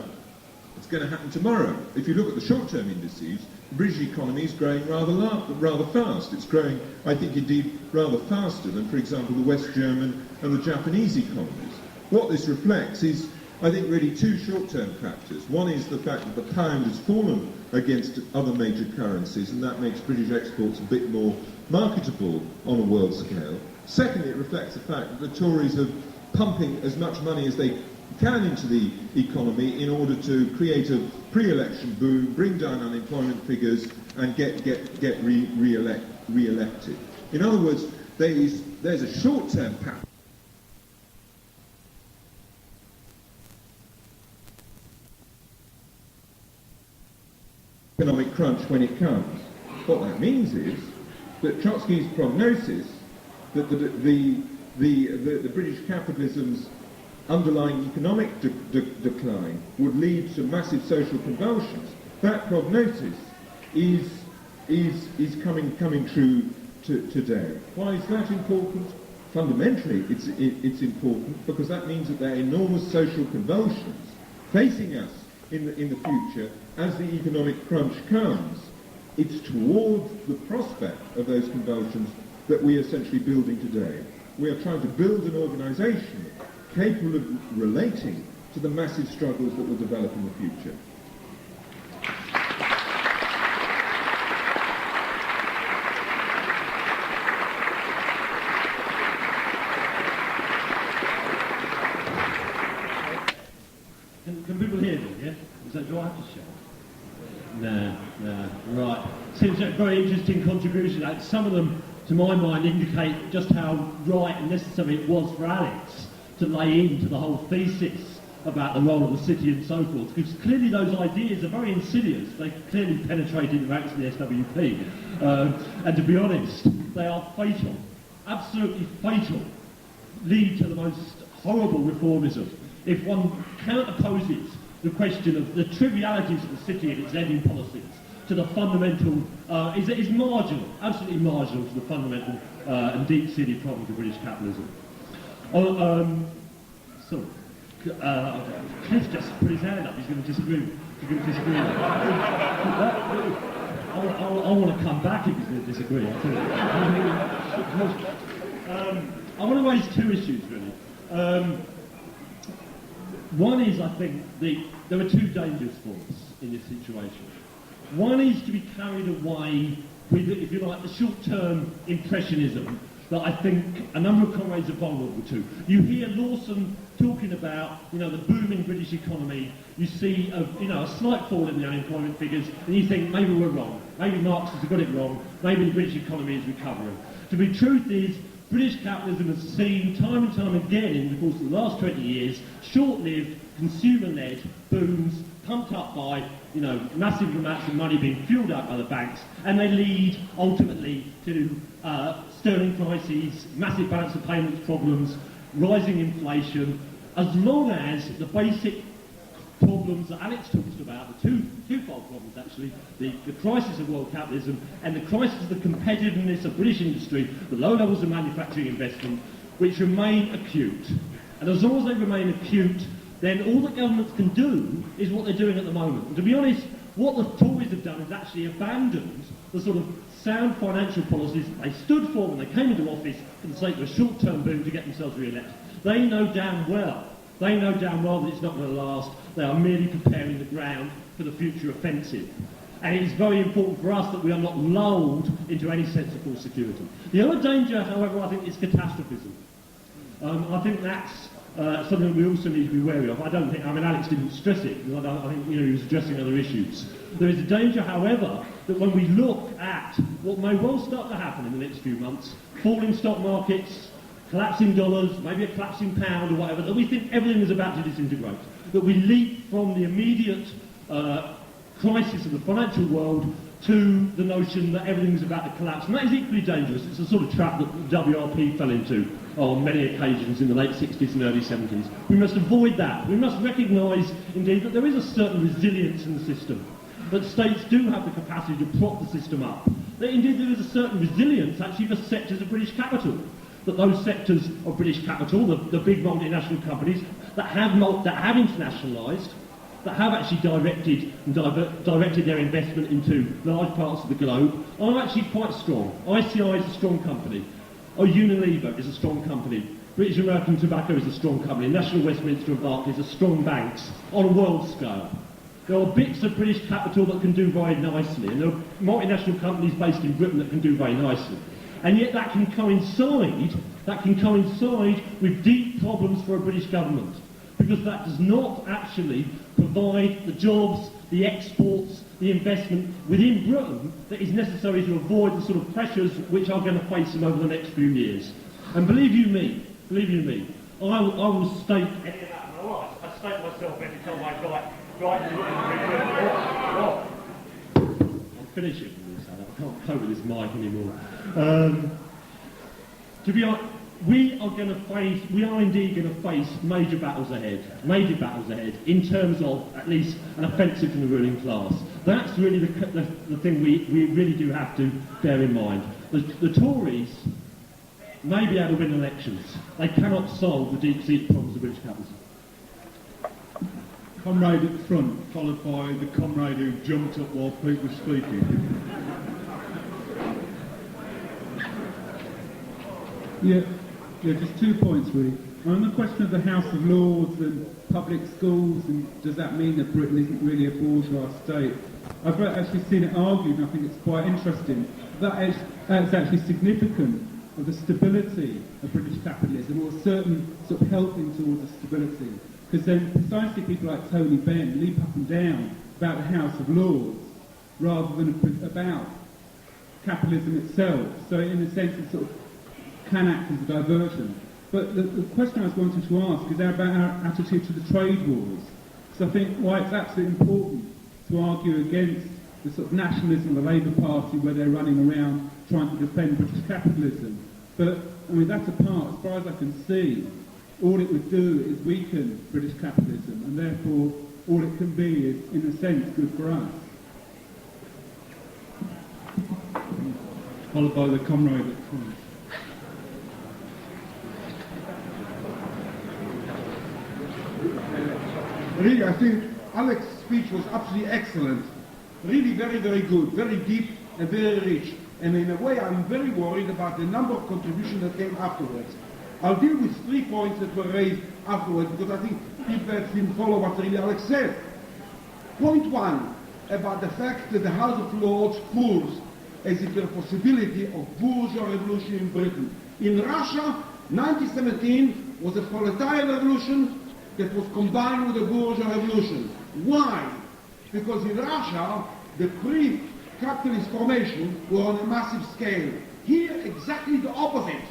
It's going to happen tomorrow. If you look at the short-term indices, the British economy is growing rather fast. It's growing, I think, indeed, rather faster than, for example, the West German and the Japanese economies. What this reflects is, I think, really two short-term factors. One is the fact that the pound has fallen against other major currencies, and that makes British exports a bit more marketable on a world scale. Secondly, it reflects the fact that the Tories are pumping as much money as they can into the economy in order to create a pre-election boom, bring down unemployment figures, and get re-elected. In other words, there's a short-term pattern. Economic crunch when it comes. What that means is that Trotsky's prognosis that the British capitalism's underlying economic decline would lead to massive social convulsions. That prognosis is coming true today. Why is that important? Fundamentally, it's important because that means that there are enormous social convulsions facing us in the future as the economic crunch comes. It's towards the prospect of those convulsions that we are essentially building today. We are trying to build an organisation capable of relating to the massive struggles that will develop in the future. Can people hear me, yeah? Do I have to shout? No, right. Seems a very interesting contribution. Some of them, to my mind, indicate just how right and necessary it was for Alex to lay into the whole thesis about the role of the city and so forth, because clearly those ideas are very insidious. They clearly penetrated the ranks of the SWP. And to be honest, they are fatal, absolutely fatal, lead to the most horrible reformism. If one counterposes the question of the trivialities of the city and its lending policies to the fundamental, is marginal, absolutely marginal to the fundamental and deep-seated problems of British capitalism. Cliff just put his hand up, he's going to disagree. I want to come back if he's going to disagree, I'll tell you. I want to raise two issues, really. One is, I think, there are two dangers for us in this situation. One is to be carried away with, if you like, the short-term impressionism that I think a number of comrades are vulnerable to. You hear Lawson talking about, the booming British economy. You see, a slight fall in the unemployment figures, and you think maybe we're wrong. Maybe Marxists have got it wrong. Maybe the British economy is recovering. The truth is, British capitalism has seen time and time again in the course of the last 20 years short-lived, consumer-led booms pumped up by, massive amounts of money being fueled up by the banks, and they lead ultimately to sterling crises, massive balance of payments problems, rising inflation, as long as the basic problems that Alex talks about, the twofold problems actually, the crisis of world capitalism and the crisis of the competitiveness of British industry, the low levels of manufacturing investment, which remain acute. And as long as they remain acute, then all that governments can do is what they're doing at the moment. And to be honest, what the Tories have done is actually abandoned the sort of sound financial policies that they stood for when they came into office for the sake of a short-term boom to get themselves re-elected. They know damn well that it's not going to last. They are merely preparing the ground for the future offensive. And it is very important for us that we are not lulled into any sense of false security. The other danger, however, I think is catastrophism. I think that's something we also need to be wary of. Alex didn't stress it, because I think he was addressing other issues. There is a danger, however, that when we look at what may well start to happen in the next few months, falling stock markets, collapsing dollars, maybe a collapsing pound or whatever, that we think everything is about to disintegrate. That we leap from the immediate crisis of the financial world to the notion that everything's about to collapse. And that is equally dangerous. It's a sort of trap that WRP fell into on many occasions in the late 60s and early 70s. We must avoid that. We must recognise, indeed, that there is a certain resilience in the system, that states do have the capacity to prop the system up, that indeed there is a certain resilience actually for sectors of British capital, that those sectors of British capital, the big multinational companies that have internationalised, that have actually directed their investment into large parts of the globe, are actually quite strong. ICI is a strong company. Unilever is a strong company. British American Tobacco is a strong company. National Westminster and Barclays are strong banks on a world scale. There are bits of British capital that can do very nicely, and there are multinational companies based in Britain that can do very nicely. And yet that can coincide with deep problems for a British government, because that does not actually provide the jobs, the exports, the investment within Britain that is necessary to avoid the sort of pressures which are going to face them over the next few years. And believe you me, I will stake any of that. I stake myself every time I I'm finishing with this, I can't cope with this mic anymore. To be honest, we are indeed going to face major battles ahead in terms of at least an offensive from the ruling class. That's really the thing we really do have to bear in mind. The Tories may be able to win elections. They cannot solve the deep-seated problems of British capitalism. Comrade at the front, followed by the comrade who jumped up while Pete was speaking. Yeah, just 2 points really. On the question of the House of Lords and public schools, and does that mean that Britain isn't really a bourgeois state? I've actually seen it argued, and I think it's quite interesting, that it's actually significant of the stability of British capitalism, or a certain sort of helping towards the stability. Because then precisely people like Tony Benn leap up and down about the House of Lords, rather than about capitalism itself. So in a sense it sort of can act as a diversion. But the question I was wanting to ask is about our attitude to the trade wars. So I think why it's absolutely important to argue against the sort of nationalism of the Labour Party, where they're running around trying to defend British capitalism. But, I mean, that's apart, as far as I can see, all it would do is weaken British capitalism, and therefore all it can be is, in a sense, good for us. Followed by the comrade at the front. Really, I think Alex's speech was absolutely excellent. Really very, very good, very deep and very rich. And in a way, I'm very worried about the number of contributions that came afterwards. I'll deal with 3 points that were raised afterwards, because I think people didn't follow what really Alex said. Point 1, about the fact that the House of Lords pulls as if there a possibility of bourgeois revolution in Britain. In Russia, 1917 was a proletarian revolution that was combined with a bourgeois revolution. Why? Because in Russia, the pre-capitalist formation were on a massive scale. Here, exactly the opposite.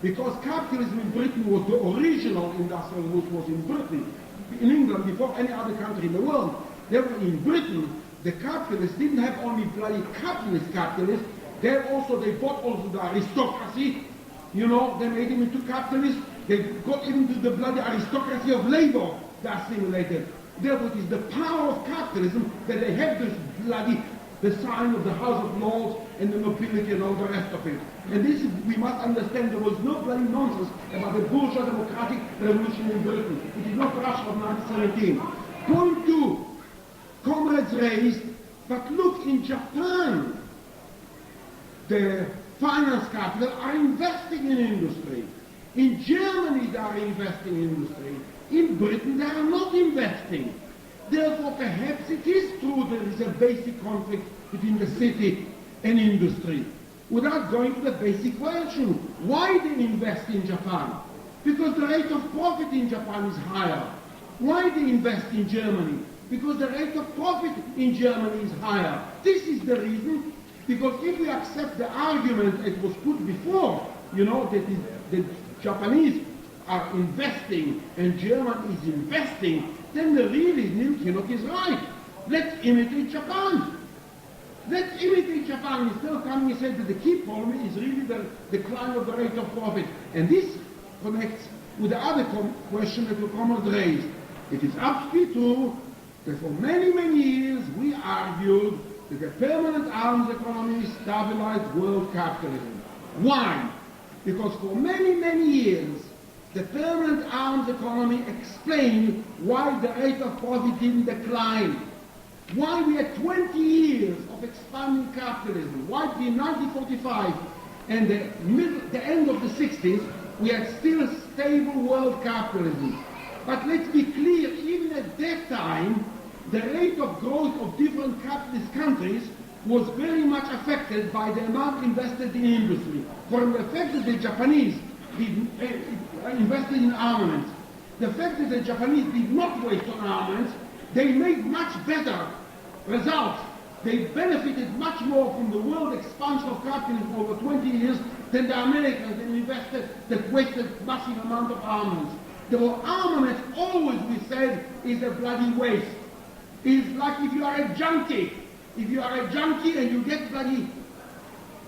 Because capitalism in Britain was the original industrial route, was in Britain, in England, before any other country in the world. They were in Britain. The capitalists didn't have only bloody capitalists, they bought also the aristocracy, you know, they made them into capitalists, they got into the bloody aristocracy of labor, they assimilated. Therefore it is the power of capitalism that they have this bloody, the sign of the House of Lords and the nobility and all the rest of it. And this is, we must understand, there was no bloody nonsense about the bourgeois democratic revolution in Britain. It is not Russia of 1917. Point 2. Comrades raised, but look, in Japan, the finance capital are investing in industry. In Germany, they are investing in industry. In Britain, they are not investing. Therefore, perhaps it is true there is a basic conflict between the city and industry. Without going to the basic question, why they invest in Japan? Because the rate of profit in Japan is higher. Why they invest in Germany? Because the rate of profit in Germany is higher. This is the reason, because if we accept the argument that was put before, you know, that the Japanese are investing and Germany is investing, then the really Neil Kinnock is right. Let's imitate Japan. Let's imitate Japan. Instead of coming and saying that the key problem is really the decline of the rate of profit. And this connects with the other question that the comrade raised. It is absolutely true that for many, many years we argued that the permanent arms economy stabilized world capitalism. Why? Because for many, many years the permanent arms economy explained why the rate of profit didn't decline. Why we had 20 years of expanding capitalism. Why between 1945 and the end of the 60s we had still stable world capitalism. But let's be clear, even at that time, the rate of growth of different capitalist countries was very much affected by the amount invested in industry. From the fact that the Japanese invested in armaments, the fact that the Japanese did not waste on armaments, they made much better results. They benefited much more from the world expansion of capitalism over 20 years than the Americans that wasted massive amount of armaments. The armaments always, we said, is a bloody waste. It's like if you are a junkie. If you are a junkie and you get bloody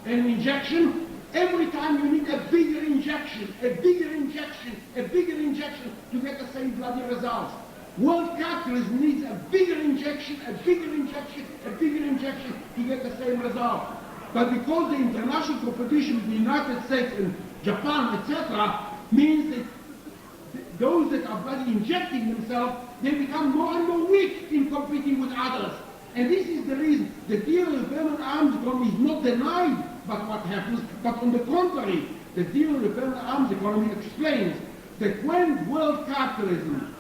an injection, every time you need a bigger injection, a bigger injection, a bigger injection to get the same bloody results. World capitalism needs a bigger injection, a bigger injection, a bigger injection to get the same result. But because the international competition with the United States and Japan, etc., means that those that are bloody injecting themselves, they become more and more weak in competing with others. And this is the reason the theory of permanent arms economy is not denied by what happens, but on the contrary, the theory of the permanent arms economy explains that when world capitalism,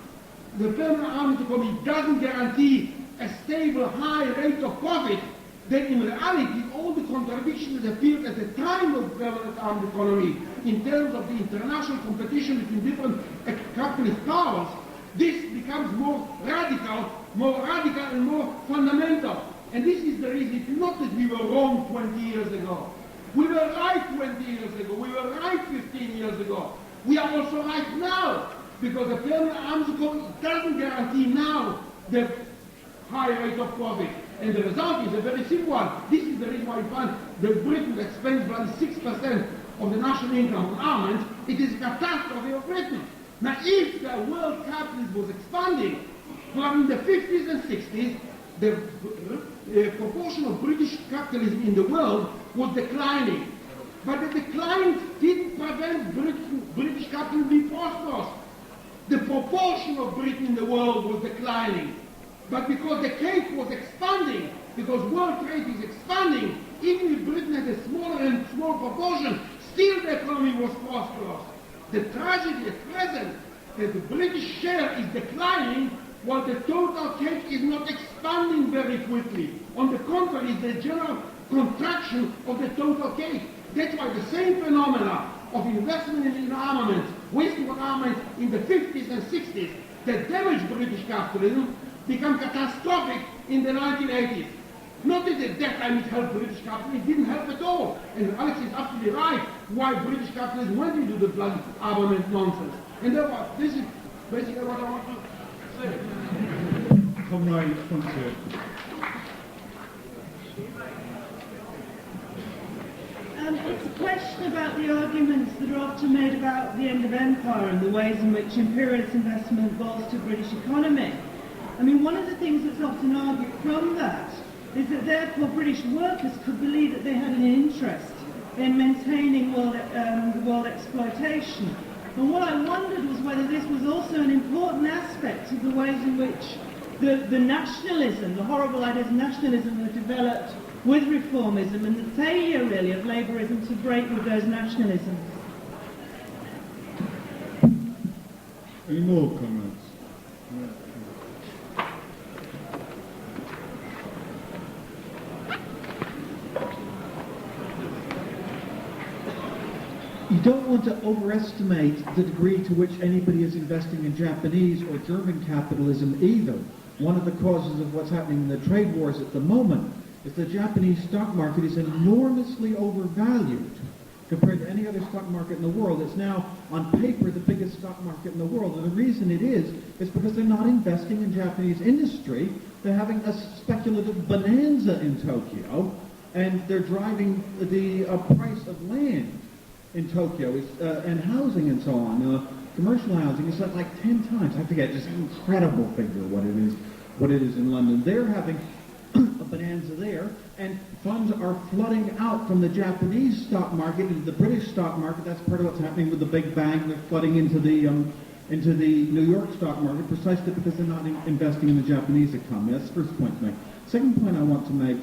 the permanent arms economy doesn't guarantee a stable high rate of profit, then in reality all the contradictions that appeared at the time of permanent armed economy in terms of the international competition between different capitalist powers, this becomes more radical and more fundamental. And this is the reason. It's not that we were wrong 20 years ago. We were right 20 years ago. We were right 15 years ago. We are also right now, because the permanent arms economy doesn't guarantee now the high rate of profit. And the result is a very simple one. This is the reason why you find that Britain that spends about 6% of the national income on armaments. It is a catastrophe of Britain. Now, if the world capitalism was expanding, from the 50s and 60s, the proportion of British capitalism in the world was declining. But the decline didn't prevent British capitalism being prosperous. The proportion of Britain in the world was declining. But because the cake was expanding, because world trade is expanding, even if Britain had a smaller and smaller proportion, still the economy was prosperous. The tragedy at present that the British share is declining while the total cake is not expanding very quickly. On the contrary, it's a general contraction of the total cake. That's why the same phenomena of investment in armaments, wasting of armaments in the 50s and 60s that damaged British capitalism become catastrophic in the 1980s. Not that at that time it helped British capitalism, it didn't help at all. And Alex is absolutely right why British capitalism went into the bloody armament nonsense. And therefore, this is basically what I want to say. Comrade Fonseca. It's a question about the arguments that are often made about the end of empire and the ways in which imperialist investment bolstered British economy. I mean, one of the things that's often argued from that is that therefore British workers could believe that they had an interest in maintaining world exploitation. And what I wondered was whether this was also an important aspect of the ways in which the nationalism, the horrible ideas of nationalism that developed with reformism and the failure really of Labourism to break with those nationalisms. Any more comments? You don't want to overestimate the degree to which anybody is investing in Japanese or German capitalism either. One of the causes of what's happening in the trade wars at the moment is the Japanese stock market is enormously overvalued. compared to any other stock market in the world. It's now, on paper, the biggest stock market in the world. And the reason it is because they're not investing in Japanese industry. They're having a speculative bonanza in Tokyo, and they're driving the price of land in Tokyo and housing and so on. Commercial housing is like 10 times. I forget, just an incredible figure what it is in London. They're having a bonanza there, and funds are flooding out from the Japanese stock market into the British stock market. That's part of what's happening with the Big Bang. They're flooding into the New York stock market precisely because they're not investing in the Japanese economy. That's the first point to make. Second point I want to make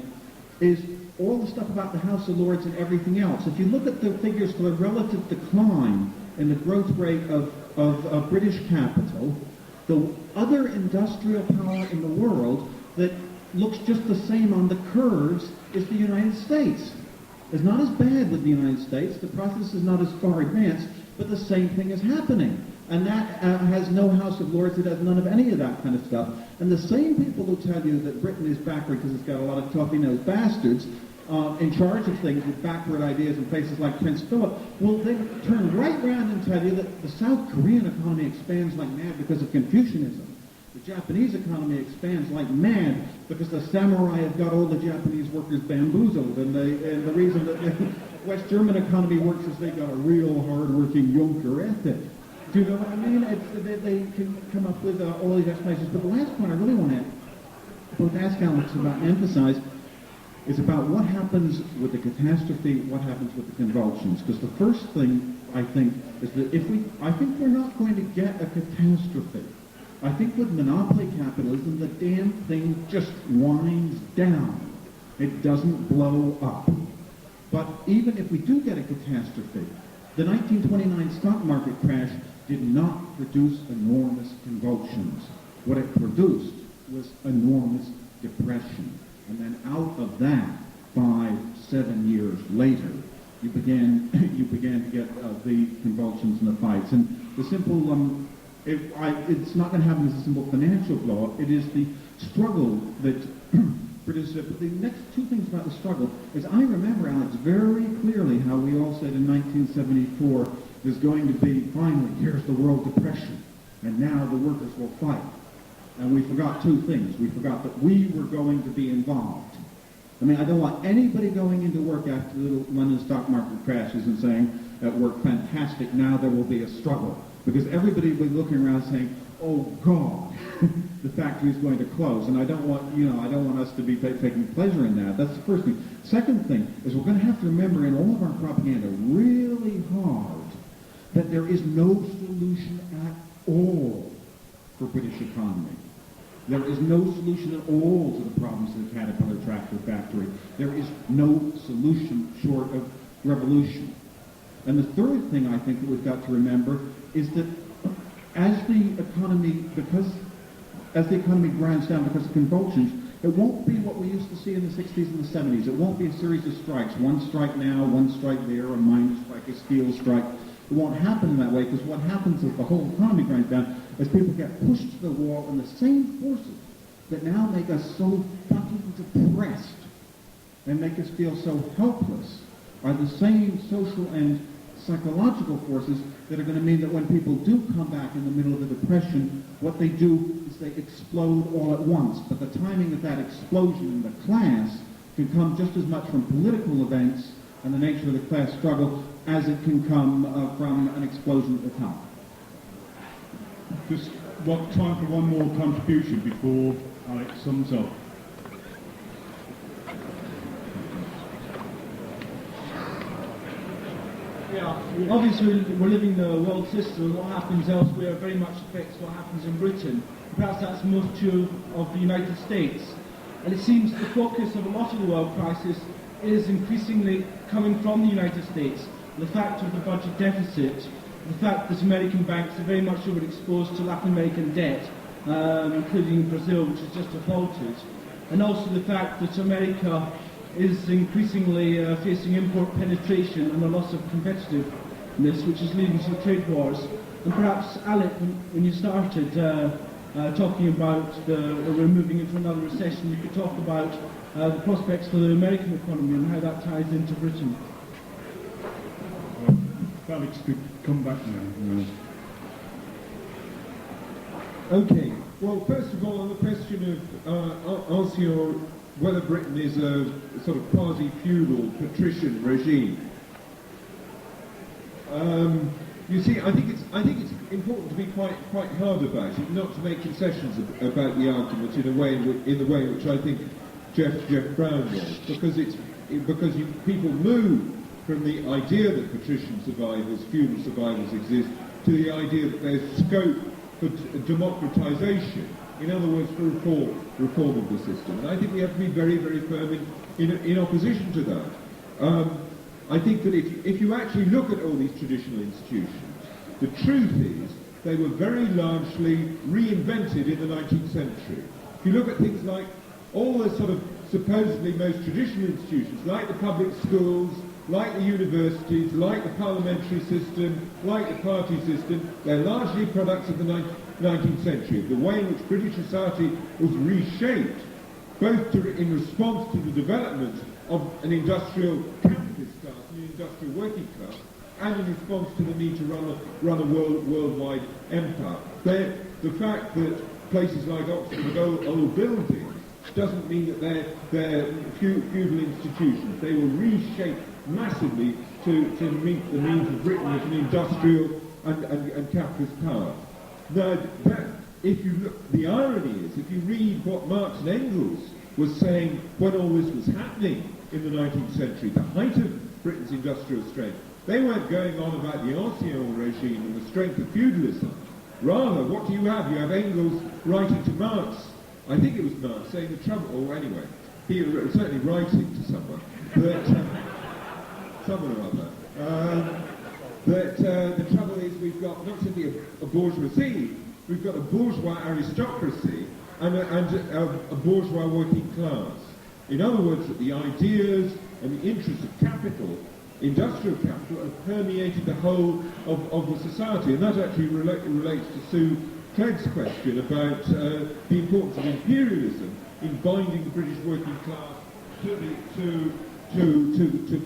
is all the stuff about the House of Lords and everything else. If you look at the figures for the relative decline in the growth rate of British capital, the other industrial power in the world that looks just the same on the curves is the United States. It's not as bad with the United States. The process is not as far advanced, but the same thing is happening. And that has no House of Lords. It has none of any of that kind of stuff. And the same people who tell you that Britain is backward because it's got a lot of toffee-nosed bastards in charge of things with backward ideas in places like Prince Philip, will then turn right round and tell you that the South Korean economy expands like mad because of Confucianism. The Japanese economy expands like mad because the samurai have got all the Japanese workers bamboozled, and the reason that the West German economy works is they've got a real hard-working Junker ethic. Do you know what I mean? They can come up with all these explanations. But the last point I really want to both ask Alex about and emphasize is about what happens with the catastrophe, what happens with the convulsions. Because the first thing, I think, is that I think we're not going to get a catastrophe. I think with monopoly capitalism, the damn thing just winds down. It doesn't blow up. But even if we do get a catastrophe, the 1929 stock market crash did not produce enormous convulsions. What it produced was enormous depression. And then out of that, 5-7 years later, you began to get the convulsions and the fights. And the simple, it's not going to happen as a simple financial blow-up. It is the struggle that produces it. But the next two things about the struggle is I remember, Alex, very clearly how we all said in 1974, there's going to be, finally, here's the World Depression, and now the workers will fight. And we forgot two things. We forgot that we were going to be involved. I mean, I don't want anybody going into work after the London stock market crashes and saying at work, fantastic, now there will be a struggle. Because everybody will be looking around saying, oh God, the factory is going to close. And I don't want us to be taking pleasure in that. That's the first thing. Second thing is we're going to have to remember in all of our propaganda really hard that there is no solution at all for British economy. There is no solution at all to the problems of the Caterpillar tractor factory. There is no solution short of revolution. And the third thing I think that we've got to remember is that as the economy grinds down because of convulsions, it won't be what we used to see in the 60s and the 70s. It won't be a series of strikes. One strike now, one strike there, a mine strike, a steel strike. It won't happen in that way because what happens is the whole economy grinds down as people get pushed to the wall, and the same forces that now make us so fucking depressed and make us feel so helpless are the same social and psychological forces that are going to mean that when people do come back in the middle of the Depression, what they do is they explode all at once. But the timing of that explosion in the class can come just as much from political events and the nature of the class struggle as it can come from an explosion at the top. Just time for one more contribution before Alex sums up. Yeah, obviously we're living in a world system, and what happens elsewhere very much affects what happens in Britain. Perhaps that's most true of the United States. And it seems the focus of a lot of the world crisis is increasingly coming from the United States. The fact of the budget deficit, the fact that American banks are very much overexposed to Latin American debt, including Brazil, which has just defaulted, and also the fact that America is increasingly facing import penetration and a loss of competitiveness, which is leading to trade wars. And perhaps, Alec, when you started talking about we're moving into another recession, you could talk about the prospects for the American economy and how that ties into Britain. if Alex could come back now. Okay. Well, first of all, on the question of asking whether Britain is a sort of quasi-feudal patrician regime. You see, I think it's important to be quite hard about it, not to make concessions about the argument in the way in which I think Jeff Brown was, because people move from the idea that patrician survivors, feudal survivors exist, to the idea that there's scope for democratisation. In other words, for reform of the system. And I think we have to be very, very firm in opposition to that. I think that if you actually look at all these traditional institutions, the truth is they were very largely reinvented in the 19th century. If you look at things like all the sort of supposedly most traditional institutions, like the public schools, like the universities, like the parliamentary system, like the party system, they're largely products of the 19th century, the way in which British society was reshaped, both in response to the development of an industrial capitalist class and an industrial working class, and in response to the need to run a worldwide empire. The fact that places like Oxford have old buildings doesn't mean that they're feudal institutions. They were reshaped massively to meet the needs of Britain as an industrial and capitalist power. Now, if you look, the irony is, if you read what Marx and Engels was saying when all this was happening in the 19th century, the height of Britain's industrial strength, they weren't going on about the ancien regime and the strength of feudalism. Rather, what do you have? You have Engels writing to Marx, I think it was Marx, saying the trouble, or anyway, he was certainly writing to someone, that, someone or other, that the trouble is we've got not simply a bourgeoisie, we've got a bourgeois aristocracy and a bourgeois working class. In other words, that the ideas and the interests of capital, industrial capital, have permeated the whole of the society. And that actually relates to Sue Clegg's question about the importance of imperialism in binding the British working class to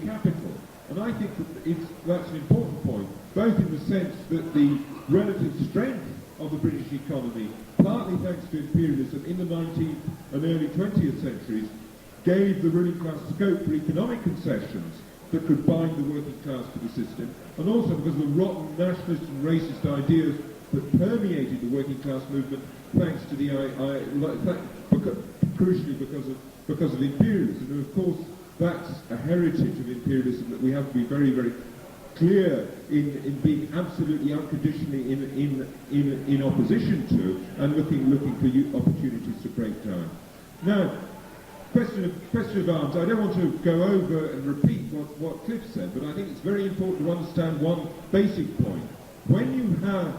capital. And I think that that's an important point, both in the sense that the relative strength of the British economy, partly thanks to imperialism in the 19th and early 20th centuries, gave the ruling class scope for economic concessions that could bind the working class to the system, and also because of the rotten nationalist and racist ideas that permeated the working class movement, thanks to the crucially because of imperialism. And of course, that's a heritage of imperialism that we have to be very, very clear in being absolutely unconditionally in opposition to, and looking for opportunities to break down. Now, question of arms. I don't want to go over and repeat what Cliff said, but I think it's very important to understand one basic point. When you have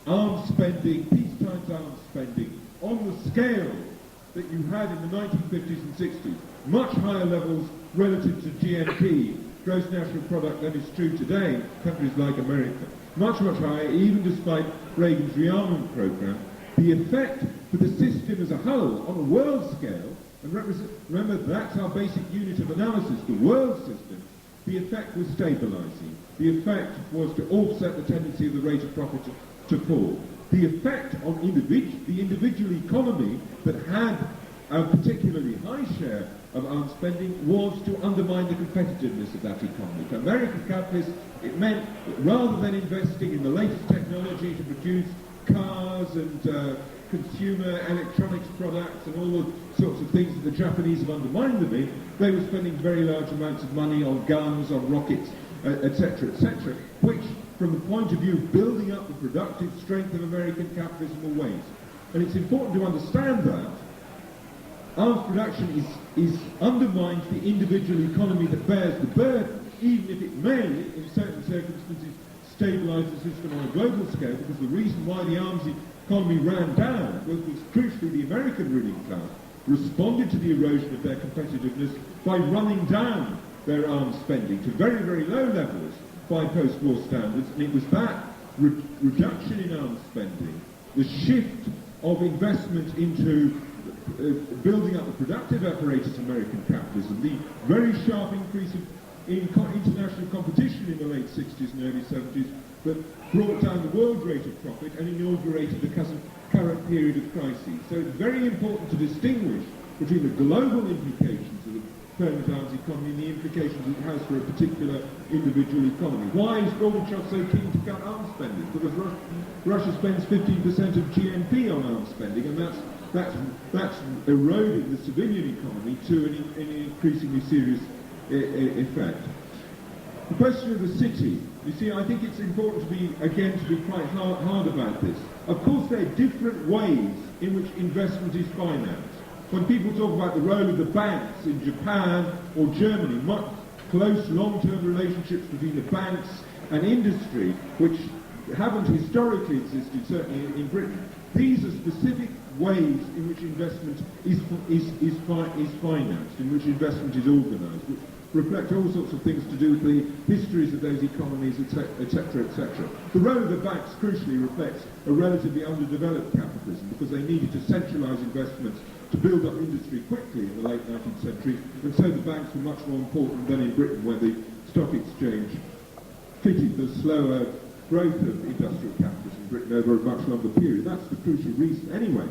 arms spending, peacetime arms spending, on the scale that you had in the 1950s and 60s, much higher levels relative to GNP, gross national product, than is true today in countries like America, much, much higher, even despite Reagan's rearmament program, the effect for the system as a whole on a world scale, and remember that's our basic unit of analysis, the world system, the effect was stabilising. The effect was to offset the tendency of the rate of profit to fall. The effect on the individual economy that had a particularly high share of arms spending was to undermine the competitiveness of that economy. For American capitalists, it meant that rather than investing in the latest technology to produce cars and consumer electronics products and all the sorts of things that the Japanese have undermined them in, they were spending very large amounts of money on guns, on rockets, etc., which, from the point of view of building up the productive strength of American capitalism, were waste. And it's important to understand that arms production undermines the individual economy that bears the burden, even if it may, in certain circumstances, stabilise the system on a global scale, because the reason why the arms economy ran down was crucially the American ruling class responded to the erosion of their competitiveness by running down their arms spending to very, very low levels by post-war standards, and it was that reduction in arms spending, the shift of investment into building up the productive apparatus of American capitalism, the very sharp increase in international competition in the late 60s and early 70s that brought down the world rate of profit and inaugurated the current period of crises. So it's very important to distinguish between the global implications of the permanent arms economy and the implications it has for a particular individual economy. Why is Gorbachev so keen to cut arms spending? Because Russia spends 15% of GNP on arms spending, and that's eroding the civilian economy to an increasingly serious effect. The question of the city, you see, I think it's important to be quite hard about this. Of course, there are different ways in which investment is financed. When people talk about the role of the banks in Japan or Germany, much close long-term relationships between the banks and industry, which haven't historically existed, certainly in Britain, these are specific ways in which investment is financed, in which investment is organised, which reflect all sorts of things to do with the histories of those economies, etc., etc. The role of the banks crucially reflects a relatively underdeveloped capitalism because they needed to centralise investments to build up industry quickly in the late 19th century, and so the banks were much more important than in Britain, where the stock exchange fitted the slower growth of industrial capitalism in Britain over a much longer period. That's the crucial reason. Anyway,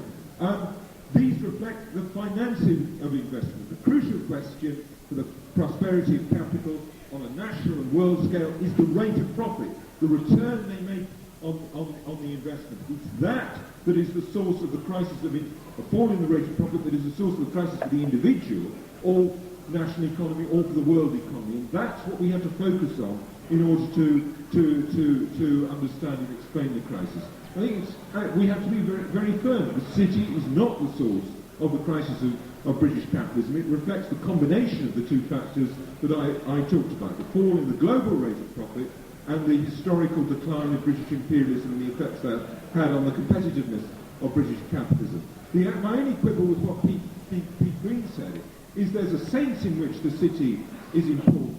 these reflect the financing of investment. The crucial question for the prosperity of capital on a national and world scale is the rate of profit, the return they make on the investment. It's that is the source of the crisis of a fall in the rate of profit, that is the source of the crisis for the individual or national economy or for the world economy. And that's what we have to focus on in order to understand and explain the crisis. I think we have to be very, very firm. The city is not the source of the crisis of British capitalism. It reflects the combination of the two factors that I talked about, the fall in the global rate of profit and the historical decline of British imperialism and the effects that had on the competitiveness of British capitalism. My only quibble with what Pete Green said is there's a sense in which the city is important,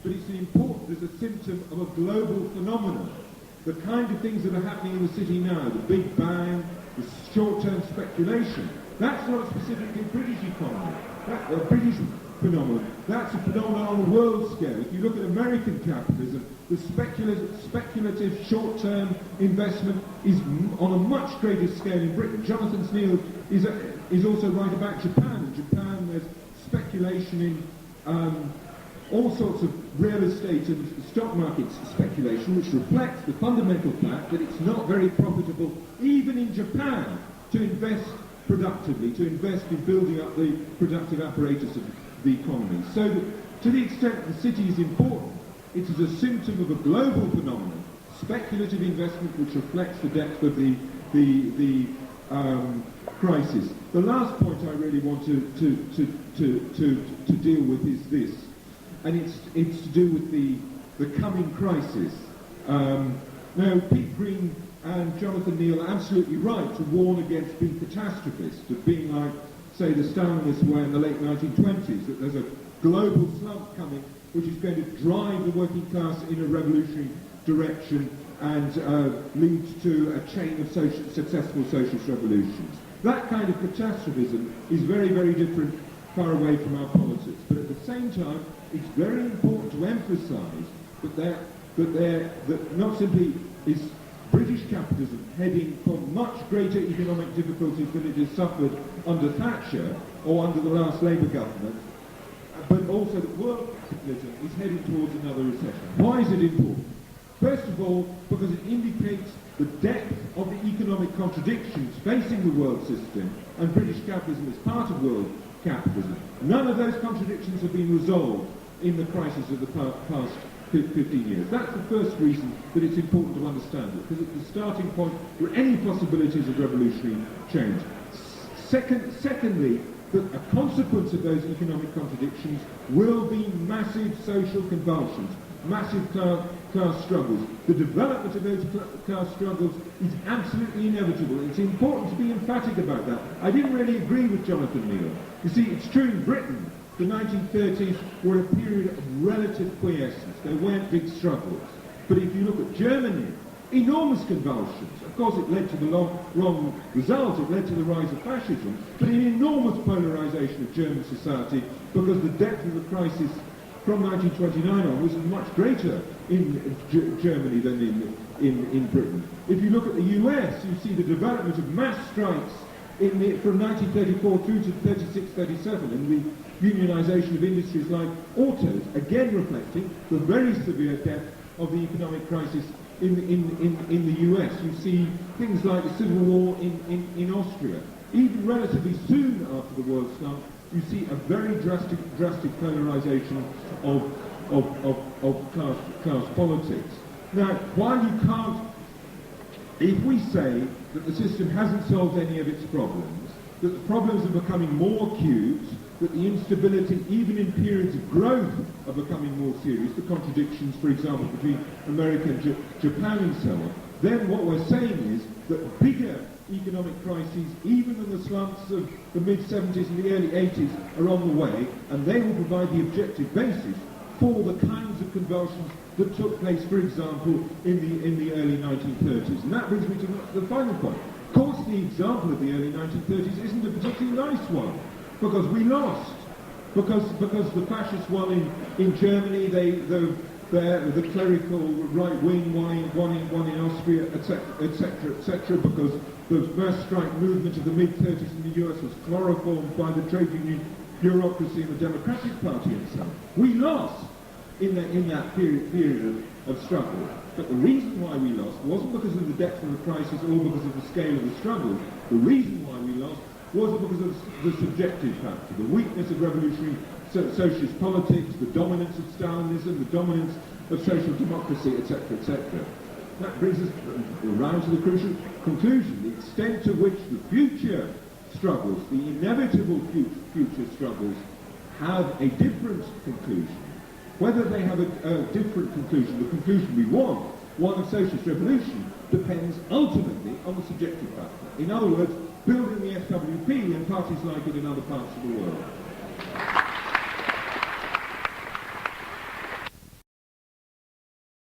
but it's important as a symptom of a global phenomenon. The kind of things that are happening in the city now, the Big Bang, the short-term speculation, that's not a specifically British economy, that's a British phenomenon. That's a phenomenon on a world scale. If you look at American capitalism, the speculative short-term investment is on a much greater scale in Britain. Jonathan Sneal is also right about Japan. In Japan, there's speculation in all sorts of real estate and stock market speculation, which reflects the fundamental fact that it's not very profitable, even in Japan, to invest productively, to invest in building up the productive apparatus of the economy. So that, to the extent the city is important, it is a symptom of a global phenomenon, speculative investment which reflects the depth of the crisis. The last point I really want to deal with is this, and it's to do with the coming crisis. Now, Pete Green and Jonathan Neal are absolutely right to warn against being catastrophist, of being like, say, the Stalinists were in the late 1920s, that there's a global slump coming which is going to drive the working class in a revolutionary direction and lead to a chain of successful socialist revolutions. That kind of catastrophism is very, very different, far away from our politics. But at the same time, it's very important to emphasise that not simply is British capitalism heading for much greater economic difficulties than it has suffered under Thatcher or under the last Labour government, but also that world capitalism is heading towards another recession. Why is it important? First of all, because it indicates the depth of the economic contradictions facing the world system, and British capitalism is part of world capitalism. None of those contradictions have been resolved in the crisis of the past 15 years. That's the first reason that it's important to understand it, because it's the starting point for any possibilities of revolutionary change. Secondly, that a consequence of those economic contradictions will be massive social convulsions, massive class struggles. The development of those class struggles is absolutely inevitable. It's important to be emphatic about that. I didn't really agree with Jonathan Neal. You see, it's true in Britain, the 1930s were a period of relative quiescence. There weren't big struggles. But if you look at Germany, enormous convulsions. Of course, it led to the wrong result. It led to the rise of fascism, but an enormous polarisation of German society because the depth of the crisis from 1929 on was much greater in Germany than in Britain. If you look at the US, you see the development of mass strikes from 1934 through to 36-37, and the unionisation of industries like autos, again reflecting the very severe depth of the economic crisis in the US. You see things like the Civil War in Austria. Even relatively soon after the world slump, you see a very drastic polarisation of class politics. Now, while you can't, if we say that the system hasn't solved any of its problems, that the problems are becoming more acute, that the instability, even in periods of growth, are becoming more serious, the contradictions, for example, between America and Japan and so on, then what we're saying is that bigger economic crises, even in the slumps of the mid-70s and the early 80s, are on the way, and they will provide the objective basis for the kinds of convulsions that took place, for example, in the early 1930s. And that brings me to the final point. Of course, the example of the early 1930s isn't a particularly nice one, because we lost. Because the fascists won in Germany, the clerical right wing won in Austria, etc., because the mass strike movement of the mid-30s in the US was chloroformed by the trade union bureaucracy and the Democratic Party and so on. We lost in that period of struggle. But the reason why we lost wasn't because of the depth of the crisis or because of the scale of the struggle. The reason why we lost was because of the subjective factor, the weakness of revolutionary socialist politics, the dominance of Stalinism, the dominance of social democracy, etc., etc. That brings us around to the crucial conclusion, the extent to which the future struggles, the inevitable future struggles, have a different conclusion. Whether they have a different conclusion, the conclusion we want, one of socialist revolution, depends ultimately on the subjective factor. In other words, building the SWP and parties like it in other parts of the world.